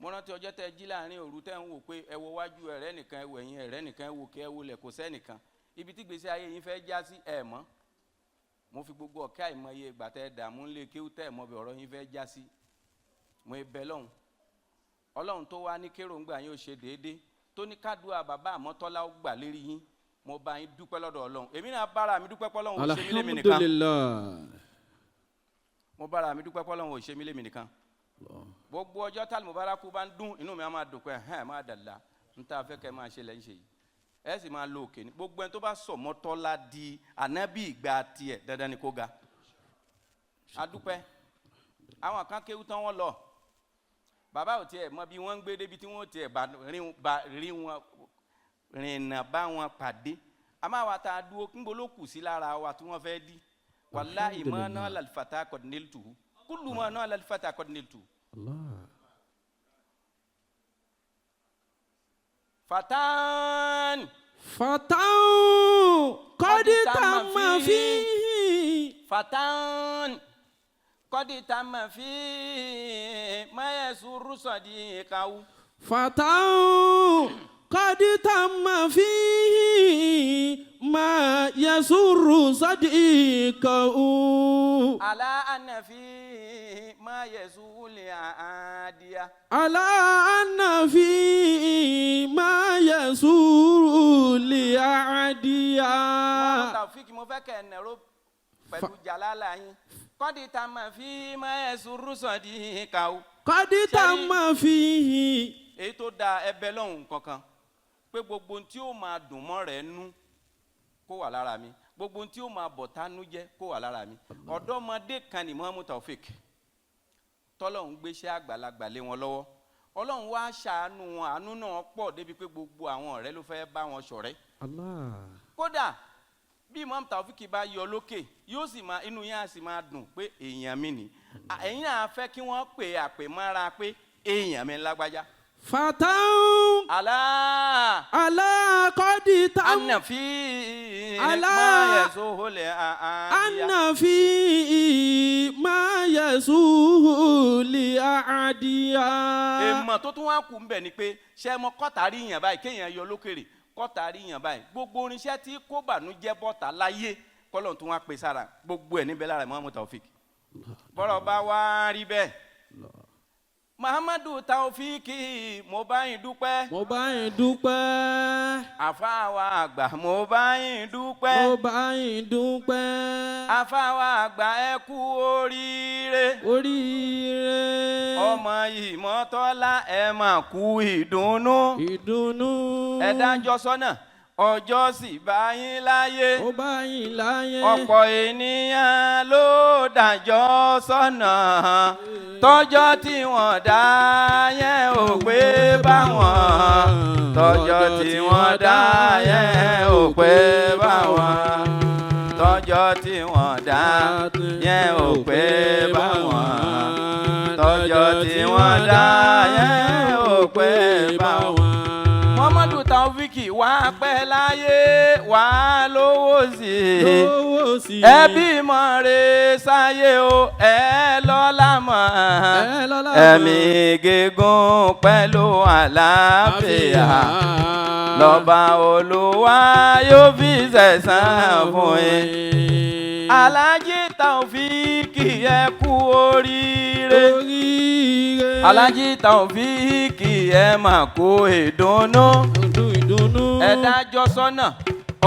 mo rántí ọjọ́ tẹ́ jí láàrin òru tẹ́ ń wò pé ẹ wo wájú ẹ̀rẹ́ nìkan ẹ wò ẹ̀yìn ẹ̀rẹ́ nìkan ẹ wò kí ẹ wo lẹ̀ kò sẹ́nìkan ibi tí gbèsè ayé yín fẹ́ já sí ẹ̀ mọ́ mo fi gbogbo ọ̀kẹ́ àìmọye ìgbà tẹ́ dààmú lè kéwú tẹ́ mọ́ bí ọ̀rọ̀ yín fẹ́ já sí mo bẹ̀ lọ́hùn Ọlọ́run tó wá ní kéròǹgbà yín ó ṣe déédéé tó ní kádùá bàbá àmọ́tọ́lá ó gbà lérí yín mo bá yín dúpẹ́ lọ́dọ̀ Ọlọ́run èmi náà bára mi dúpẹ́ pọ́lọ́run ò ṣe mí lémi nìkan mo bára mi dúpẹ́ pọ́lọ́run ò ṣe mí lémi nìkan gbogbo ọjọ́ tí Al-Mubaraq bá ń dún inú mi á máa dùn pé ẹ̀ máa dàda n ta fẹ́ kẹ́ máa ṣe lẹ́yìn ṣe yìí ẹ sì máa lo òkè ní gbogbo ẹni tó bá sọ mọ́tọ́lá di ànábì ìgbà tiẹ̀ dandan ni kó ga adúpẹ́ àwọn kan kéwú tán wọ́n lọ bàbá ò tiẹ̀ mọ bí wọ́n ń gbé débi tí wọ́n tiẹ̀ rí wọn rìnnà bá wọn pàdé àmọ́ àwa tá a dúró ń bolo kù sí lára wa tí wọ́n fẹ́ di wàláhì mọ́ náà lálùfàtà kọ́dínẹ́lìtù kúlù mọ́ náà lálùfàtà kọ́dínẹ́lìtù. Fatan kọ́dí tá ma fi. Fatan kọ́dí tá ma fi mayẹ̀sù rúṣọ̀dì kàwú. Fatan kọ́dí tá ma fi mayẹ̀sù rúṣọ̀dì kàwú. Ala anafi mayẹ̀sù lè àádìyà. Ala anafi mayẹ̀sù lè àádìyà. Taofiq mo fẹ́ kẹ́ ẹ̀ nẹ̀rọ pẹ̀lú jalala yín. Kọ́dí tá ma fi mayẹ̀sù rúṣọ̀dì kàwú. Kọ́dí tá ma fi. Èyí tó da ẹbẹ lọ́hùn kankan pé gbogbo tí ó máa dùn mọ́ rẹ̀ nú kó wà lára mi gbogbo tí ó máa bọ̀ tánú jẹ́ kó wà lára mi ọ̀dọ́mọdé kan ní Muhammad Taofiq tọ́lọ́hún gbéṣẹ́ àgbàlagbà lé wọn lọ́wọ́ Ọlọ́run wá ṣàánú wọn àánú náà pọ̀ débi pé gbogbo àwọn ọ̀rẹ́ ló fẹ́ bá wọn ṣọ̀rẹ́. Allah. Kódà bí Muhammad Taofiq bá yọ lókè yóò sì máa inú yẹn á sì máa dùn pé èèyàn mi ni ẹ̀yin náà fẹ́ kí wọ́n pè àpèmọ́ra pé èèyàn mi lágbájá. Fatan Allah ala qadi tam anna fi Allah. ma yasuhul aadiya. anna fi ma yasuhu li aadiya. Èèmọ̀ tó tún wá kù ń bẹ̀ ni pé ṣé mo kọ́tàrí yàn báyìí kéèyàn yọ lókèrè kọ́tàrí yàn báyìí gbogbo orinṣẹ́ tí kó bànújẹ́ bọ́ta láyé kọ́lọ́n tún wá pè sára gbogbo ẹ̀ níbẹ̀ lára Muhammadu Taofiq. bọ́rọ̀ bá wá rí bẹ́ẹ̀ Muhammadu Taofiq mo bá yín dúpẹ́. mo bá yín dúpẹ́. àfáàwà àgbà mo bá yín dúpẹ́. mo bá yín dúpẹ́. àfáàwà àgbà ẹ kú oríire. oríire. ọmọ ìmọ̀tọ́lá ẹ mà kú ìdùnnú. ìdùnnú. ẹ dájọ́ sọ́nà ọjọ́ sì bá yín láyé. ó bá yín láyé. ọ̀pọ̀ ènìyàn ló dájọ́ sọ́nà tọ́jọ́ tí wọ́n dá yẹn ò pé bá wọn. tọ́jọ́ tí wọ́n dá yẹn ò pé bá wọn. tọ́jọ́ tí wọ́n dá yẹn ò pé bá wọn. tọ́jọ́ tí wọ́n dá yẹn ò pé bá wọn. Muhammadu Taofiq wà pẹ́ láyé wà lówó sí i. lówó sí i. ẹ bímọ re sáyé o ẹ lọ́lá mọ̀. ẹ̀mí gígùn pẹ̀lú àlàáfíà lọ́ba Olúwa yóò fi ṣẹ̀san fún yín. Alhaji Taofiq ẹ kú oríire. Alhaji Taofiq ẹ mà kú ìdùnnú. ìdùnnú. ẹ dájọ́ sọ́nà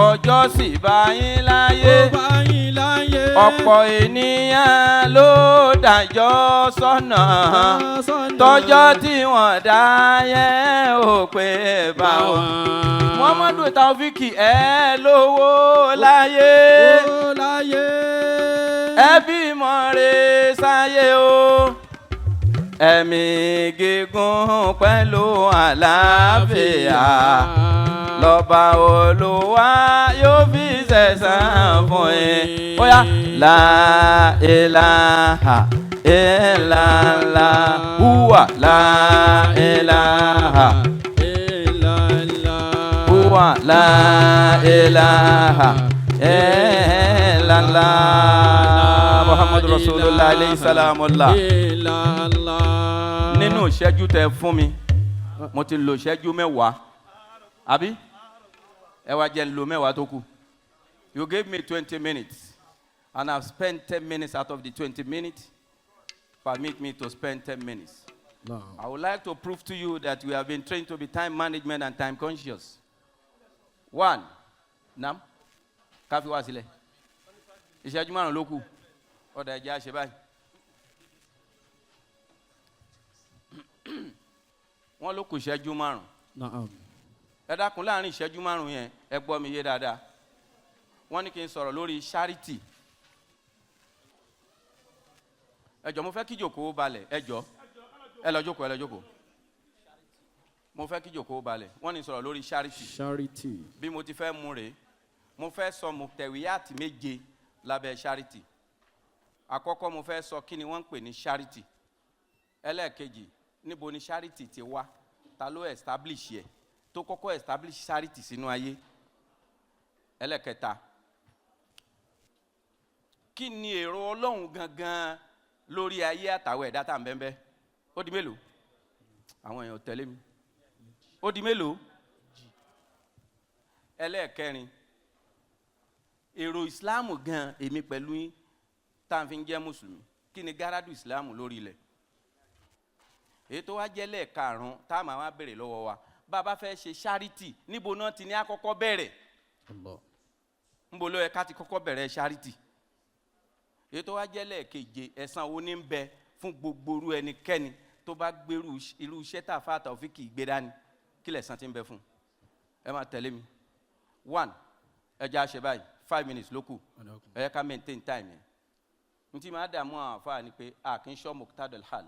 ọjọ́ sì bá yín láyé. ó bá yín láyé. ọ̀pọ̀ ènìyàn ló dájọ́ sọ́nà tọ́jọ́ tí wọ́n dá yẹn ò pé bá wọn. Muhammadu Taofiq ẹ lówó láyé. ó láyé. ẹ bímọ re sáyé o. ẹ̀mí gígùn pẹ̀lú àlàáfíà lọ́ba Olúwa yóò fi ṣẹ̀san fún yín. Ó yá la ilaha illallah huwa la ilaha huwa la ilaha illallah Muhammadu Rasulullah alayhi salamullah. Nínú ìṣẹ́jú tẹ fún mi mo ti lò ìṣẹ́jú mẹ́wàá àbí ẹ wá jẹ́ lo mẹ́wàá tó kù. You gave me 20 minutes and I've spent 10 minutes out of the 20 minutes. Permit me to spend 10 minutes. No. I would like to prove to you that we have been trained to be time management and time conscious. One, Nam, káfí wá sílẹ̀. Ìṣẹ́jú márùn-ún ló kù. Ọ̀dà ẹ̀jẹ̀ á ṣe báyìí. Wọ́n ló kù ìṣẹ́jú márùn-ún. Ẹ dákun láàrin ìṣẹ́jú márùn-ún yẹn ẹ gbọ́ mi yé dáadáa. Wọ́n ní kí n sọ̀rọ̀ lórí charity. Ẹ jọ̀ọ́ mo fẹ́ kí ìjókòó balẹ̀ ẹ jọ̀ọ́ ẹ lọ jókòó ẹ lọ jókòó. Mo fẹ́ kí ìjókòó balẹ̀ wọ́n ní sọ̀rọ̀ lórí charity. Charity. Bí mo ti fẹ́ mú rèé mo fẹ́ sọ mùtẹ̀wíyàtì méje lábẹ́ charity. Àkọ́kọ́ mo fẹ́ sọ kí ni wọ́n ń pè ní charity. Ẹlẹ́ẹ̀kejì níbo ni charity ti wá ta ló establish yẹ tó kọ́kọ́ establish charity sínú ayé. Ẹlẹ́ẹ̀kẹta kí ni èrò Ọlọ́run gangan lórí ayé àtàwọn ẹ̀dá tá à ń bẹ́ẹ̀ bẹ́ẹ̀ ó di mélòó àwọn èèyàn tẹ̀lé mi ó di mélòó. Ẹlẹ́ẹ̀kẹrin èrò ìsìláàmù gan èmi pẹ̀lú yín tá à ń fi jẹ́ mùsùlùmí kí ni gárádù ìsìláàmù lórí ilẹ̀. Èyí tó wá jẹ́ lẹ́ẹ̀karùn-ún tá a máa wá béèrè lọ́wọ́ wa bá a bá fẹ́ ṣe charity níbo náà ti ní àkọ́kọ́ bẹ̀rẹ̀ níbo ló yẹ ká ti kọ́kọ́ bẹ̀rẹ̀ charity. Èyí tó wá jẹ́ lẹ́ẹ̀keje ẹ̀san wo ní ń bẹ fún gbogbo irú ẹnikẹ́ni tó bá gbèrú irú iṣẹ́ tá a fà Taofiq gbé dání kí lẹ̀san ti ń bẹ fún. Ẹ máa tẹ̀lé mi. 1 ẹ jẹ́ àṣẹ báyìí 5 minutes ló kù ẹ yẹ ká maintain time yẹn. N tí máa dààmú àwọn àfáà ni pé a kì í ṣọ́ muqtadal hal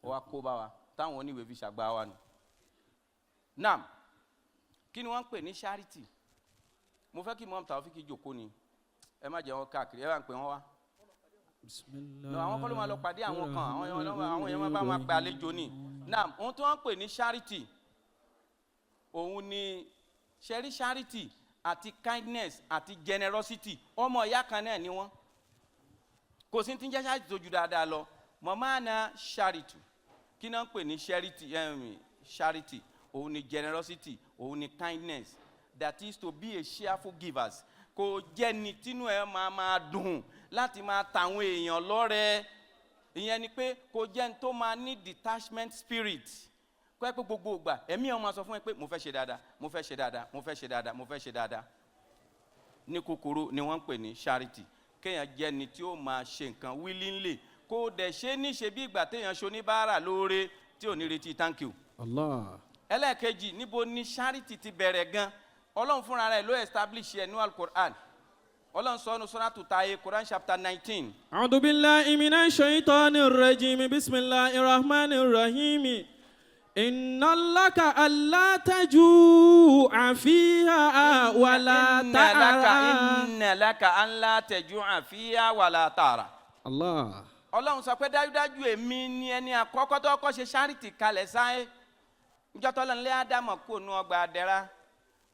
ó wá kó bá wa táwọn oníwèé fi ṣàgbá wa nù. Nam kí ni wọ́n ń pè ní charity? Mo fẹ́ kí Muhammad Taofiq jókòó ni ẹ má jẹ́ wọn káàkiri ẹ bá ń pè wọ́n wá. Àwọn kọ́ ló máa lọ pàdé àwọn kan àwọn èèyàn máa bá wọn gba àlejò ni. Now, ohun tí wọ́n ń pè ní charity, òun ni ṣẹ́rí charity àti kindness àti generosity ọmọ ìyá kan náà ni wọ́n. Kò sí tí ń jẹ́ charity tó ju dáadáa lọ. Màmá na charity. Kí náà ń pè ní charity, òun ni generosity, òun ni kindness. That is to be a cheerful givers. Kò jẹ́ ni tínú ẹ máa dùn láti máa tàwọn èèyàn lọ́rẹ. Ìyẹn ni pé kò jẹ́ ní tó máa ní detachment spirit. Kọ́ ẹ pé gbogbo ìgbà ẹ̀mí ọmọ máa sọ fún ẹ pé mo fẹ́ ṣe dáadáa, mo fẹ́ ṣe dáadáa, mo fẹ́ ṣe dáadáa, mo fẹ́ ṣe dáadáa. Ní kúkúrú ni wọ́n ń pè ní charity. Kéèyàn jẹ́ ni tí ó máa ṣe nǹkan willingly. Kò dẹ̀ ṣe ní ṣe bí ìgbà téèyàn ṣoníbàárà lóore tí ò ní retí thank you. Allah. Ẹlẹ́ẹ̀kejì, níbo ni charity ti bẹ̀rẹ̀ gan? Ọlọ́run fúnra rẹ̀ ló establish ẹ̀ ní Al-Qur'an. Ọlọ́run sọ ní Suratu Tahe, Quran chapter 19. A'udhu billahi minash shaitanir rajim. Bismillahir rahmanir rahim. Inna laka alla taju'a fiha wa la ta'ra. Inna laka alla taju'a fiha wa la ta'ra. Allah. Ọlọ́run sọ pé dájúdájú èmi ni ẹni àkọ́kọ́ tó kọ́ ṣe charity kalẹ̀ sáyé. Níjọ́ tọ́lọ́run lé Ádámù kúrò nínú ọgbà àdẹ́ra.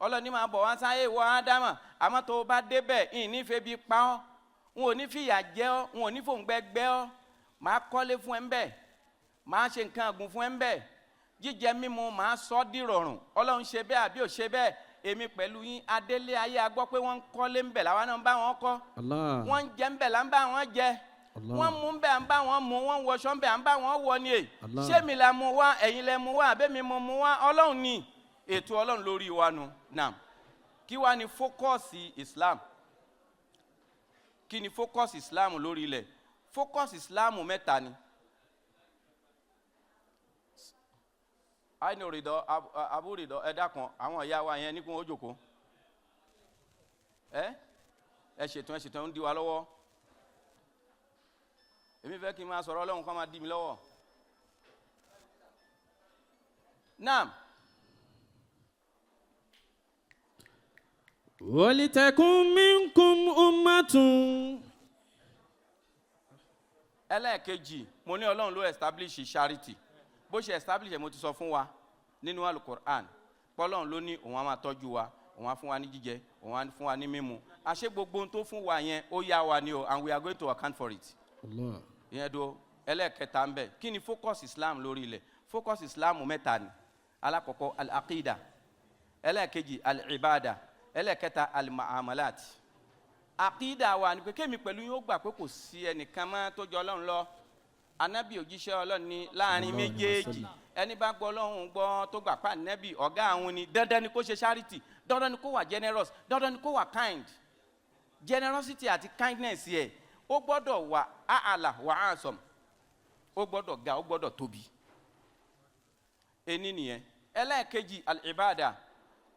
Ọlọ́run ní máa bọ̀ wá sáyé wọ Ádámù, àmọ́ tó bá débẹ̀ ìní fẹ́ bí pa ọ́, n ò ní fìyà jẹ ọ́, n ò ní fòǹgbẹ gbẹ ọ́, máa kọ́lé fún ẹ ń bẹ̀, máa ṣe nǹkan àgùn fún ẹ ń bẹ̀, jíjẹ mímu máa sọ dìrọ̀rùn. Ọlọ́run ṣe bẹ́ẹ̀ àbí ò ṣe bẹ́ẹ̀, èmi pẹ̀lú yín adélé ayé agbọ́ pé wọ́n ń kọ́lé ń bẹ̀ làwọn náà ń bá wọn kọ́, wọ́n ń jẹ ń bẹ̀ là ń bá wọn jẹ, wọ́n mú ń bẹ̀ à ń bá wọn mú, wọ́n ń wọṣọ ń bẹ̀ à ń bá wọn wọ ni èyí. Ṣé mi la mú wá, ẹ̀yin lẹ mú wá, àbẹ́mi mo mú wá? Ọlọ́run ni ètò Ọlọ́run lórí wa nu. Naam. Kí wá ni fókọ́sì Islam? Kí ni fókọ́sì Islam lórí ilẹ̀? Fókọ́sì Islam mẹ́ta ni. Àìní Ridorh, Abu Ridorh, ẹ dákun àwọn ìyá wa yẹn ní kún ó jókòó. Ẹ ṣètò ń di wa lọ́wọ́. Èmi fẹ́ kí n máa sọ̀rọ̀ Ọlọ́run kó máa dí mi lọ́wọ́. Naam. Walitakun minkum ummatun. Ẹlẹ́ẹ̀kejì, mo ní Ọlọ́run ló establish charity. Bó ṣe establish ẹ̀ mo ti sọ fún wa nínú Al-Qur'an. Ọlọ́run ló ní òun á máa tọ́jú wa, òun á fún wa ní jíjẹ, òun á fún wa ní mímu. Àṣé gbogbo ohun tó fún wa yẹn ó yá wa ni o, and we are going to account for it. Allah. Ìyẹn do ẹlẹ́ẹ̀kẹta ń bẹ. Kí ni focus Islam lórí ilẹ̀? Focus Islam mẹ́ta ni. Alákọ̀ọ́kọ́ al-aqida, ẹlẹ́ẹ̀kejì al-ibada, ẹlẹ́ẹ̀kẹta al-mu'amalat. Aqida wa ni pé kémi pẹ̀lú yóò gbà pé kò sí ẹnìkan mọ́ tó jọ Ọlọ́run lọ. Ànábì òjíṣẹ́ Ọlọ́run ni láàrin méjèèjì. Ẹni bá gbọ́ Ọlọ́run gbọ́ tó gbà pa ànábì ọ̀gá àwọn ni, dandan ni kó ṣe charity, dandan ni kó wà generous, dandan ni kó wà kind. Generosity àti kindness yẹ ó gbọ́dọ̀ wà ààlà wà àǹsọ̀m, ó gbọ́dọ̀ ga, ó gbọ́dọ̀ tóbi. Ení nìyẹn. Ẹlẹ́ẹ̀kejì al-ibada.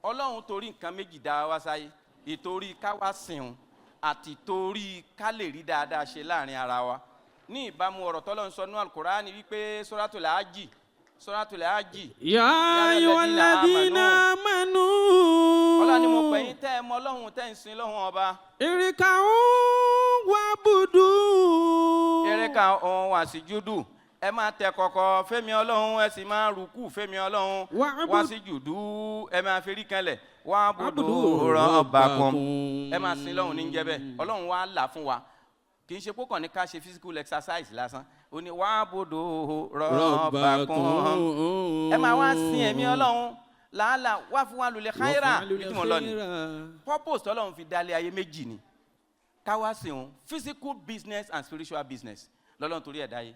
Ọlọ́run torí nǹkan méjì dá wa sáyé, ìtorí ká wá sìn àti torí ká lè rí dáadáa ṣe láàrin ara wa. Ní ìbámu ọ̀rọ̀ tọ́lọ́run sọ nínú Al-Qur'an wípé Suratul Hajj. Ya ayyuhalladhina amanu. Ọlọ́run ni mo pè yín tẹ́ ẹ mọ Ọlọ́run tẹ́ ń sin Ọlọ́run ọba. Irka'u wa'budu. Irka'u wa'sujudu. Ẹ máa tẹ kọ̀kọ̀ fẹ́mi Ọlọ́run, ẹ sì máa rùkú fẹ́mi Ọlọ́run. Wa'sujudu, ẹ máa ferí kanlẹ̀. Wa'budu rabbakum. Ẹ máa sin Ọlọ́run ní jẹ́ bẹ́ẹ̀. Ọlọ́run wá là fún wa. Kì í ṣe pé kàn ní ká ṣe physical exercise lásán. Ó ní wa'budu rabbakum. Ẹ máa wá sin ẹ̀mí Ọlọ́run. Làálàá wá fún wa lulẹ̀ khaira. Ìtumọ̀ lọ́ni. Purpose Ọlọ́run fi dálé ayé méjì ni. Ká wá sìn òun physical business and spiritual business. Lọ́lọ́run torí ẹ̀dá yé.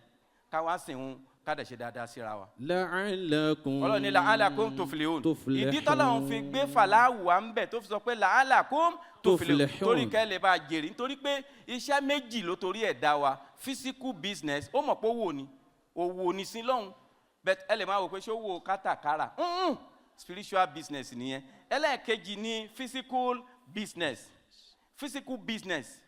Ká wá sìn òun ká dẹ̀ ṣe dáadáa síra wa. La'allakum. Ọlọ́run ní la'allakum tuflihun. Ìdí tọ́lọ́run fi gbé fàlàwù wa ń bẹ̀ tó fi sọ pé la'allakum tuflihun. Torí kẹ́ lè bá jèrè. Nítorí pé iṣẹ́ méjì ló torí ẹ̀ dá wa. Physical business ó mọ̀ pé owó ni. Owó ni sí lọ́hùn. But ẹ lè máa wò pé ṣé owó kátàkárà. Spiritual business nìyẹn. Ẹlẹ́ẹ̀kejì ni physical business. Physical business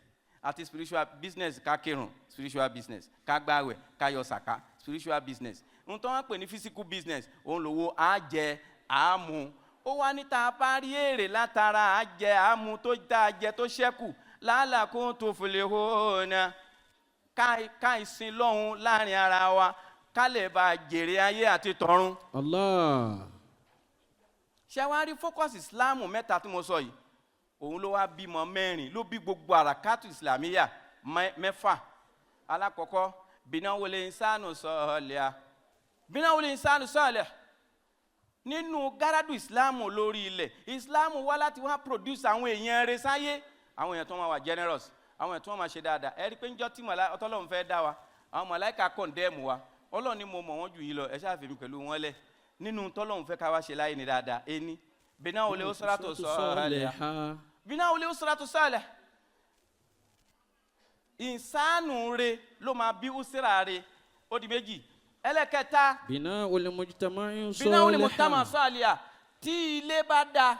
àti spiritual business ká kírun, spiritual business ká gbààwẹ̀, ká yọ sàká, spiritual business. Ohun tó wọ́n pè ní physical business òun lówó á jẹ àámu. Ó wá níta bá rí èrè látara á jẹ àámu tó dá jẹ tó ṣẹ́kù la'allakum tuflihun. Ká ìsìn lọ́hùn láàrin ara wa. ká lè bá jèrè ayé àti tọ̀run. Allah. ṣé wàá rí focus Islam mẹ́ta tí mo sọ yìí òun ló wá bímọ mẹ́rin ló bí gbogbo àràkátù Islamiyya mẹ́fà. alákọ̀ọ́kọ́ binawul insanu salih binawul insanu salih nínú gáràdù Islam lórí ilẹ̀ Islam wá láti wá produce àwọn èèyàn rẹ̀ sáyé àwọn èèyàn tó máa wà generous àwọn èèyàn tó máa ṣe dáadáa ẹ rí pé njọ́ tí Ọlọ́run fẹ́ dá wa àwọn màláíkà condemn wa Ọlọ́run ni mo mọ̀ wọ́n jù yìí lọ ẹ ṣáà fi mi pẹ̀lú wọn lẹ̀ nínú tọ́lọ́run fẹ́ ká wá ṣe láyé ní dáadáa ẹni binawul usratu salih binawul usratu salih ìsánù re ló máa bí usra re ó di méjì ẹlẹ́kẹta binawul mujtama'in binawul mujtama' salih tí ilé bá da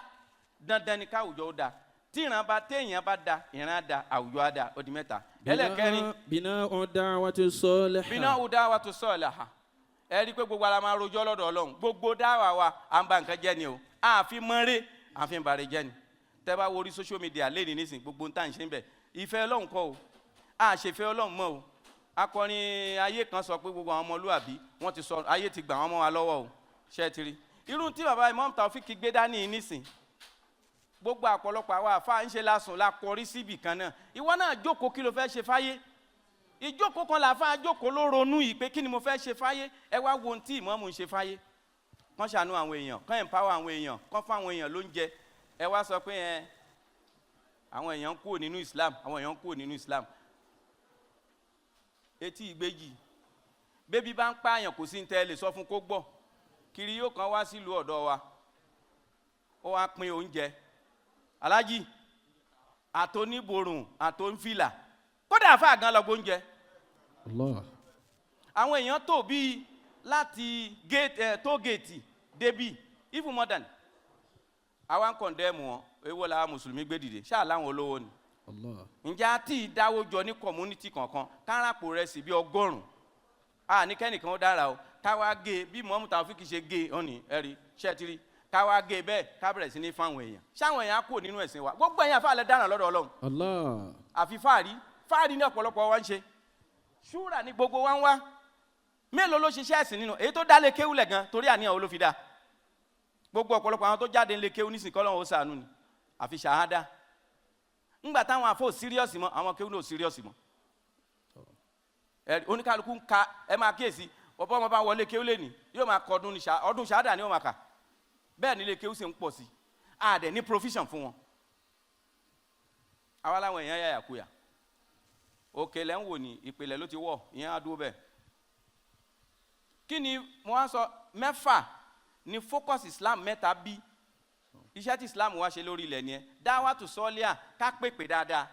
dandan ni ká àwùjọ ó da tí ìran bá téèyàn bá da ìran da àwùjọ á da ó di mẹ́ta ẹlẹ́kẹrin bina'u da'wati salih bina'u da'wati salih ẹ rí i pé gbogbo ara máa rojọ́ lọ́dọ̀ Ọlọ́run gbogbo dáwà wa à ń ba nǹkan jẹ́ ni o àfi mọ́rẹ́ àfi bàrẹ̀ jẹ́ ni tẹ́ bá wo orí social media lẹ́ni nísìn gbogbo ń tà ń ṣe ń bẹ̀ ìfẹ́ Ọlọ́run kọ́ o àṣefẹ́ Ọlọ́run mọ́ o akọrin ayé kan sọ pé gbogbo àwọn ọmọlúwàbí wọ́n ti sọ ayé ti gbà wọ́n mọ́ wa lọ́wọ́ o ṣe ti rí irú tí bàbá Imam Taofiq gbé dání nísìn gbogbo àpọ̀lọpọ̀ àwa àfa ń ṣe lásùn la kọrí síbì kan náà ìwọ náà jókòó kí ló fẹ́ ṣe fáyé ìjókòó kan làáfà jókòó ló ronú yìí pé kí ni mo fẹ́ ṣe fáyé ẹ wá wo ohun tí ìmáàmù ń ṣe fáyé kán ṣàánú àwọn èèyàn kán empower àwọn èèyàn kán fún àwọn èèyàn lóúnjẹ ẹ wá sọ pé àwọn èèyàn ń kúrò nínú Islam àwọn èèyàn ń kúrò nínú Islam etí ìgbéjì bébí bá ń pààyàn kò sí ní tẹ́ lè sọ fún kó gbọ́ kiri yóò kan wá sílùú ọ̀dọ̀ wa ó wá pín oúnjẹ alájì àtòníborùn àtòǹfìlà kódà àfa gan lọ gbóúnjẹ Allah. àwọn èèyàn tó bí láti tó géètì débì even modern àwa ń kọ̀ndẹ́mù wọn èwo la mùsùlùmí gbé dìde ṣáà láwọn olówó ni Allah. ǹjẹ́ àti ìdáwó jọ ní community kankan káràpò rẹ̀ sí bí 100 ní kẹ́nìkan ó dára o káwá gé bí Muhammad Taofiq ṣe gé ọ̀nì ẹ̀rí ṣẹ́tìrì káwá gé bẹ́ẹ̀ ká bẹ̀rẹ̀ sí ní fáwọn èèyàn ṣáwọn èèyàn á kúrò nínú ẹ̀sìn wa gbogbo èèyàn fáàlẹ̀ dáràn lọ́dọ̀ Ọlọ́run Allah. àfi fáàrí ní ọ̀pọ̀lọpọ̀ wa ń ṣe ṣúra ní gbogbo wa ń wá mélòó ló ṣiṣẹ́ ẹ̀sìn nínú èyí tó dá lé kéwú lẹ̀ gan torí àníyàn wo ló fi dá gbogbo ọ̀pọ̀lọpọ̀ àwọn tó jáde lé kéwú nísìnyí k'Ọlọ́run ó ṣàánú ni àfi ṣàhádà ńgbà táwọn àfọ síríọ̀sì mọ́ àwọn kéwú náà síríọ̀sì mọ́ oníkálukú ń ka ẹ máa kíyèsí ọ̀pọ̀ ọmọ bá wọlé kéwú lẹ́nìí yóò máa kọ ọdún ṣàhádà ni ó máa kà bẹ́ẹ̀ nílé kéwú sì ń pọ̀ sí àdẹ̀ ní provision fún wọn àwa láwọn èèyàn yà yàkuyà òkè lẹ́ ń wò ní ìpìlẹ̀ ló ti wọ̀ ìyẹn á dúró bẹ́ẹ̀ kí ni mo wá sọ mẹ́fà ni focus Islam mẹ́ta bí iṣẹ́ tí Islam wá ṣe lórí ilẹ̀ nìyẹn dáwàtú sọ́ọ́líà ká pèpè dáadáa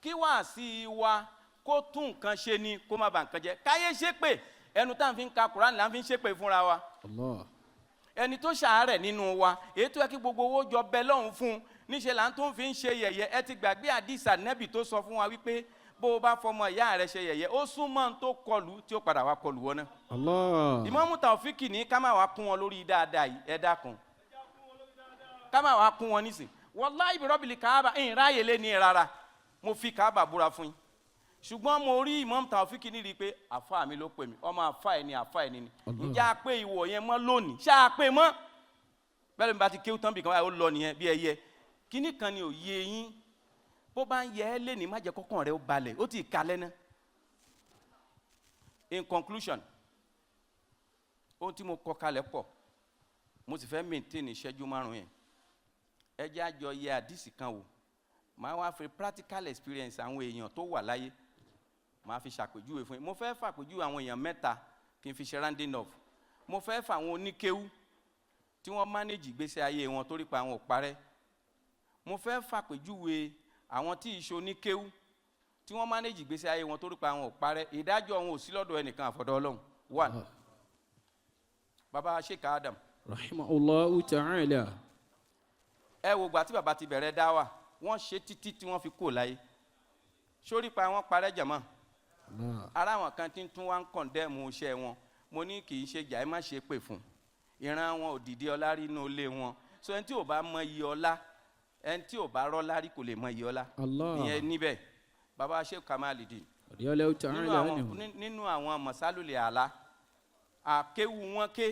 kí wá sí wa kó tún nǹkan ṣe ni kó má bà nǹkan jẹ́ káyé ṣépè ẹnu tá à ń fi ń ka Quran là ń fi ń ṣépè fúnra wa Allah. ẹni tó ṣàárẹ̀ nínú wa èyí tó yẹ kí gbogbo owó jọ bẹ lọ́hùn fún níṣẹ́ là ń tó ń fi ń ṣe yẹ̀yẹ́ ẹ ti gbàgbé àdìsá nẹ́bì tó sọ fún wa wípé bó o bá fọmọ ìyá rẹ ṣe yẹ̀yẹ́ ó súnmọ́ ń tó kọlù tí ó padà wá kọlù wọn náà. Allah. Imam Taofiq ní ká má wá kún wọn lórí dáadáa yìí ẹ dákun ká má wá kún wọn nísìn wallahi bi rabbil Kaaba ẹ̀yìn ráàyè lé ní rárá mo fi Kaaba búra fún yín ṣùgbọ́n mo rí Imam Taofiq ní rí i pé àfa mi ló pè mí ọmọ àfa ẹ̀ ni àfa ẹ̀ ni ǹjẹ́ a pé ìwọ̀ yẹn mọ́ lónìí ṣé a pé mọ́ bẹ́ẹ̀ ni bá ti kéwú tán bì kan báyìí ó lọ nìyẹn bí ẹyẹ kíní kan ni ò yé yín bó bá ń yẹ ẹ́ lé ní má jẹ́ kọ́kàn rẹ̀ ó balẹ̀ ó ti kalẹ̀ ná. In conclusion ohun tí mo kọ kalẹ̀ pọ̀ mo sì fẹ́ maintain ìṣẹ́jú 5 yẹn ẹ jẹ́ àjọ yẹ àdìsí kan wò máa wá fi practical experience àwọn èèyàn tó wà láyé máa fi ṣàpèjúwe fún yín mo fẹ́ fàpèjúwe àwọn èèyàn 3 kí n fi ṣe rounding off mo fẹ́ fà àwọn oníkéwú tí wọ́n manage ìgbésí ayé wọn torí pa àwọn ò parẹ́ mo fẹ́ fàpèjúwe àwọn tí ìṣó ní kéwú tí wọ́n manage ìgbésí ayé wọn torí pa àwọn ò parẹ́ ìdájọ́ wọn ò sí lọ́dọ̀ ẹnìkan àfọ̀dọ̀ Ọlọ́run 1 baba Sheikh Adam rahimahullahu ta'ala ẹ wo gbà tí baba ti bẹ̀rẹ̀ dáwà wọ́n ṣe títí tí wọ́n fi kó láyé sórí pa wọ́n parẹ́ jàmọ́ ara àwọn kan tí ń tún wá ń kọ̀ndẹ́mù iṣẹ́ wọn mo ní kì í ṣe jà ẹ má ṣe pè fún ìran wọn ò dìde ọlá rí inú ilé wọn so ẹni tí ò bá mọ iye ọlá ẹni tí ò bá rọ́lá rí kò lè mọ iye ọlá ìyẹn níbẹ̀ baba Sheikh Kamalidin nínú àwọn mọ̀sálùlẹ̀ àlá àkéwu wọn ké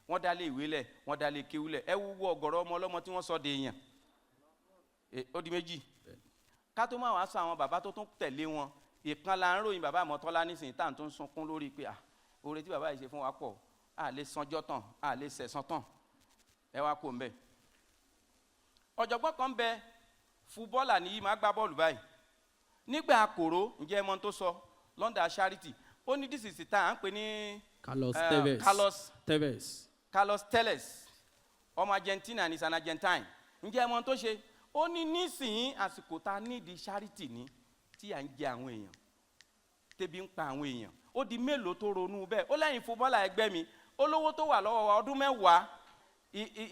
wọ́n dálé ìwé lẹ̀ wọ́n dálé kéwú lẹ̀ ẹ wúwo ọ̀gọ̀rọ̀ ọmọ ọlọ́mọ tí wọ́n sọ de èèyàn ó di méjì ká tó máa wá sọ àwọn bàbá tó tún tẹ̀lé wọn ìkan la ń ròyìn bàbá Àmọ́tọ́lá nísìnyí tá à ń tún sunkún lórí pé oore tí bàbá yìí ṣe fún wa pọ̀ à lè sanjọ́ tán à lè sẹ̀sán tán ẹ wá kó ń bẹ̀. ọ̀jọ̀gbọ́n kan bẹ fúbọ́ọ̀là nìyí máa gbá bọ́ọ̀lù báyìí nígbà kòró ǹjẹ́ ẹ mọ̀ tó sọ London Charity ó ní this is the time à ń pè ní Carlos Tevez ọmọ Argentina ní san Argentine ǹjẹ́ ẹ mọ̀ tó ṣe ó ní nísìnyí àsìkò tá a nídìí charity ní tí à ń jẹ àwọn èèyàn tẹ́bi ń pa àwọn èèyàn ó di mélòó tó ronú bẹ́ẹ̀ ó lẹ́yìn fúbọ́ọ̀là ẹgbẹ́ mi olówó tó wà lọ́wọ́ wa ọdún mẹ́wàá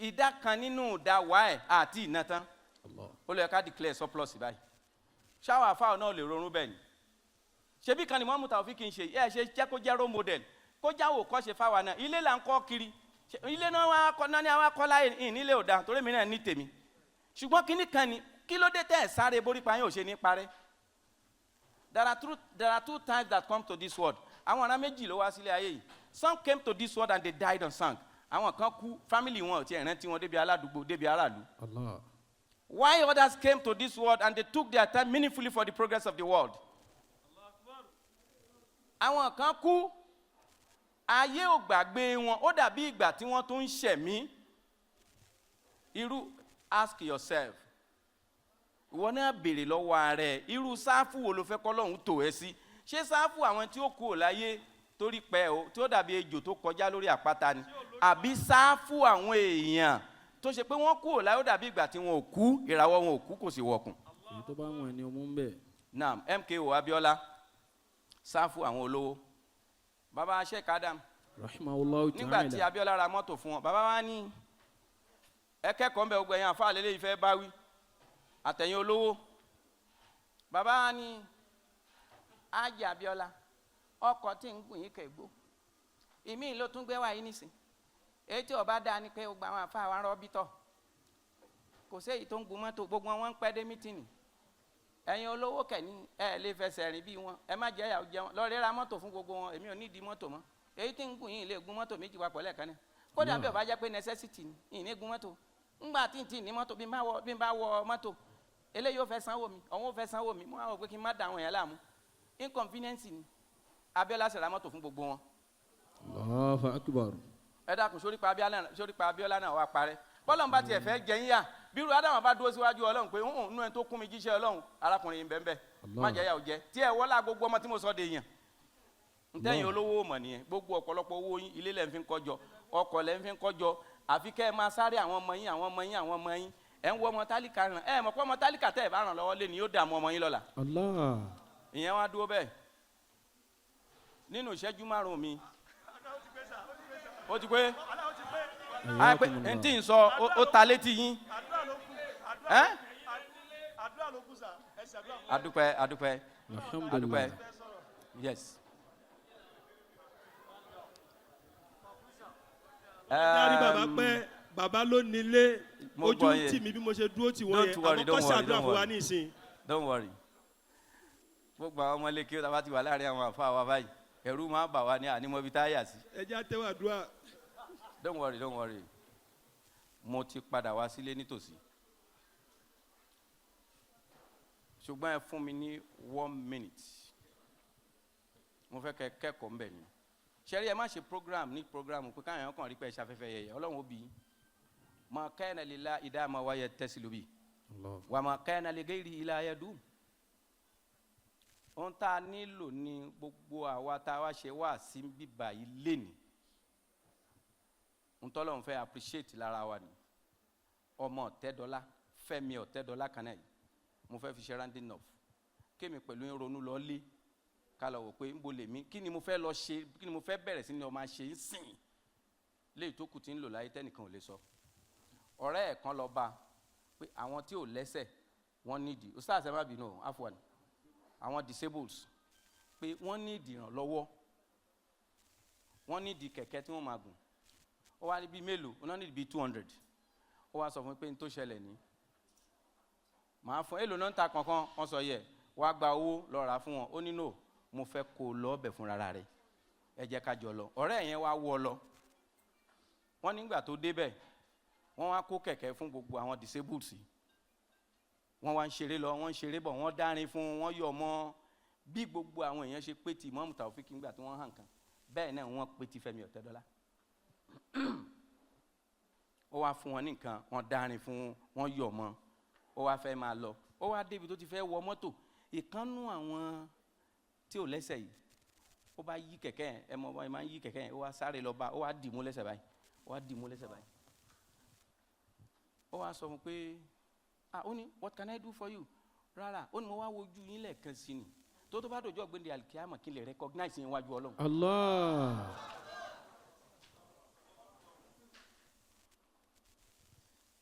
ìdá kan nínú ìdá wa ẹ̀ àti ìná tán ó lè ká declare surplus báyìí ṣáwà fáwọn náà lè ronú bẹ́ẹ̀ ni ṣebí kan ni wọ́n mú Taofiq ń ṣe ẹ ṣe jẹ́ kó jẹ́ role model kó jáwò kọ́ ṣe fáwọn náà ilé là ń kọ́ kiri ilé náà wá kọ́ náà ni àwọn akọ́lá ìnílé ò dáa torí mi náà ní tèmi ṣùgbọ́n kíní kan ni kí ló dé tẹ́ ẹ̀ sáré borí pa yín ò ṣe ní parẹ́. There are two times that come to this world. Àwọn ará méjì ló wá sílé ayé yìí. Some came to this world and they died on sang. Àwọn kan kú family wọn ò tiẹ̀ rántí wọn débi aládùúgbò débi aráàlú. Allah. Why others came to this world and they took their time meaningfully for the progress of the world. Àwọn kan kú ayé ò gbàgbé wọn ó dàbí ìgbà tí wọ́n tún ń ṣẹ̀mí. Ask yourself. Ìwọ náà béèrè lọ́wọ́ rẹ̀ irú sáfù wo ló fẹ́ kọ́ lọ́hùn tó ẹ sí ṣé sáfù àwọn tí ó kú ò láyé torí pẹ́ o tí ó dàbí ejò tó kọjá lórí àpáta ni àbí sáfù àwọn èèyàn tó ṣe pé wọ́n kú ò láyé ó dàbí ìgbà tí wọn ò kú ìràwọ̀ wọn ò kú kò sì wọ̀kùn. èyí tó bá wọn ni ọmọ ń bẹ. naam MKO Abiola sáfù àwọn olówó bàbá Sheikh Adam rahimahullahu ta'ala nígbà tí Abiola ra mọ́tò fún wọn bàbá wa ní ẹ kẹ́kọ̀ọ́ ń bẹ gbogbo ẹ̀yàn àfáà lélẹ́yìí fẹ́ báwí àtẹ̀yìn olówó bàbá ní Ájì Abíọ́lá ọkọ̀ tí ń gùn yín kẹgbó ìmí ló tún gbé wá yín nísìn èyí tí ọba dáa ni pé ó gba àwọn àfáà wa rọ́bítọ̀ kò sí èyí tó ń gun mọ́tò gbogbo wọn ń pẹ́ dé mítìnì ẹ̀yin olówó kẹ̀ní ẹ̀ lè fẹsẹ̀ rìn bí wọn ẹ má jẹ́ ìyàwó jẹun lọ́ọ́ ra mọ́tò fún gbogbo wọn èmi ò ní di mọ́tò mọ́ èyí tí ń gùn yín lè gun mọ́tò méjì papọ̀ lẹ́ẹ̀kan náà kódà bí ọba jẹ́ pé necessity ni ìní gun mọ́tò ńgbà tí ní mọ́tò bí n bá wọ mọ́tò eléyìí ó fẹ́ sanwó mi ọ̀hún ó fẹ́ sanwó mi mo àwọn pé kí n má da àwọn èèyàn láàmú inconvenience ni Abiola ṣe ra mọ́tò fún gbogbo wọn. Allahu akbar. ẹ dákun sórí pa Abiola náà wá parẹ́ bọ́lọ̀ ń bá tiẹ̀ fẹ́ jẹyìn yá bírú Ádámù bá dúró síwájú Ọlọ́run pé nínú ẹni tó kún mi jíṣẹ́ Ọlọ́run arákùnrin yìí bẹ́ẹ̀ má jẹ́ yà ó jẹ́ tí ẹ wọ́lá gbogbo ọmọ tí mo sọ de yàn ntẹ́yìn olówó mọ̀ nìyẹn gbogbo ọ̀pọ̀lọpọ̀ owó yín ilé lẹ́ ń fi kọjọ ọkọ̀ lẹ́ ń fi kọjọ àfi kẹ́ ẹ máa sáré àwọn ọmọ yín ẹ ń wọ ọmọ tálíkà ràn ẹ mọ̀ pé ọmọ tálíkà tẹ́ ẹ bá ràn lọ́wọ́ lé ni yóò dààmú ọmọ yín lọ́la. Allah. ìyẹn wá dúró bẹ́ẹ̀ nínú ìṣẹ́jú márùn-ún mi ó ti pé n tí ń sọ ó ta létí yín. adúpẹ́ yes. dárí bàbá pẹ́ bàbá ló nílé ojú tì mí bí mo ṣe dúró tì wọ́n yẹn àmọ́ kọ́ ṣàdúrà fún wa ní ìsìn. don't worry gbogbo àwọn ọmọ ilé kí ó ta bá ti wà láàrin àwọn àfa wa báyìí ẹ̀rù máa bà wá ní ànímọ́bí tá a yà sí. ẹ jẹ́ àtẹ́wà dúrà. don't worry mo ti padà wá sílé nítòsí ṣùgbọ́n ẹ fún mi ní 1 minute mo fẹ́ kẹ́ kẹ́kọ̀ọ́ mbẹ̀ ni ṣẹ́rí ẹ má ṣe program pé káyọ̀ kàn rí pé ẹ ṣàfẹ́fẹ́ yẹyẹ Ọlọ́run ó bí i. Ma kana lillahi idama wa yattasilu bi wa ma kana li ghairihi la yadum. Ohun tá a nílò ní gbogbo àwa tá a wá ṣe wá sí bíbá yìí lénìí ohun t'Ọlọ́run fẹ́ appreciate lára wa ni ọmọ Ọ̀tẹ́dọ́lá Fẹ́mi Ọ̀tẹ́dọ́lá kan náà yìí mo fẹ́ fi ṣe rounding off kémi pẹ̀lú ìrònú lọ lé ká lọ wò pé ń bo lèmi kí ni mo fẹ́ lọ ṣe kí ni mo fẹ́ bẹ̀rẹ̀ sí ni ọmọ ṣe ń sìn léyìí tó kù tí ń lò láyé tẹ́nìkan ò lè sọ. Ọ̀rẹ́ ẹ̀ kan lọ bá pé àwọn tí ò lẹ́sẹ̀ wọ́n nídìí ó sáà sẹ́mà bínú afwan àwọn disables pé wọ́n nídìí ìrànlọ́wọ́ wọ́n nídìí kẹ̀kẹ́ tí wọ́n máa gùn ó wá ní bíi mélòó ó náà nídìí bíi 200 ó wá sọ fún mi pé n tó ṣẹlẹ̀ ní màá fún èlò náà ń ta kankan wọ́n sọ yẹ wàá gba owó lọ rà fún wọn ó ní no mo fẹ́ kó o lọ ọbẹ̀ fún rárá rẹ̀ ẹ jẹ́ ká jọ lọ. Ọ̀rẹ́ yẹn wá wọ́ lọ. Wọ́n nígbà tó débẹ̀ wọ́n wá kó kẹ̀kẹ́ fún gbogbo àwọn disabled sí. Wọ́n wá ń ṣeré lọ, wọ́n ń ṣeré bọ̀, wọ́n dárin fún, wọ́n yọ̀ mọ́ bí gbogbo àwọn èèyàn ṣe pé ti Imam Taofiq nígbà tí wọ́n hàn kan bẹ́ẹ̀ náà wọ́n pé ti Fẹ́mi Ọ̀tẹ́dọ́lá. Ó wá fún wọn ní nǹkan, wọ́n dárin fún, wọ́n yọ̀ mọ́, ó wá fẹ́ máa lọ. Ó wá débi tó ti fẹ́ wọ mọ́tò, ìkànnú àwọn tí ò lẹ́sẹ̀ yìí ó bá yí kẹ̀kẹ́ yẹn, ẹ mọ̀ ẹ máa ń yí kẹ̀kẹ́ yẹn, ó wá sáré lọ bá, ó wá dì mú lẹ́sẹ̀ báyìí, ó wá dì mú lẹ́sẹ̀ báyìí. Ó wá sọ fún pé ó ní what can I do for you? Rárá, ó ní mo wá wojú yín lẹ́ẹ̀kan sí ni tó bá dọjọ́ gbẹ̀ndẹ̀ alikiyama kí n lè recognize yín wájú Ọlọ́run. Allah.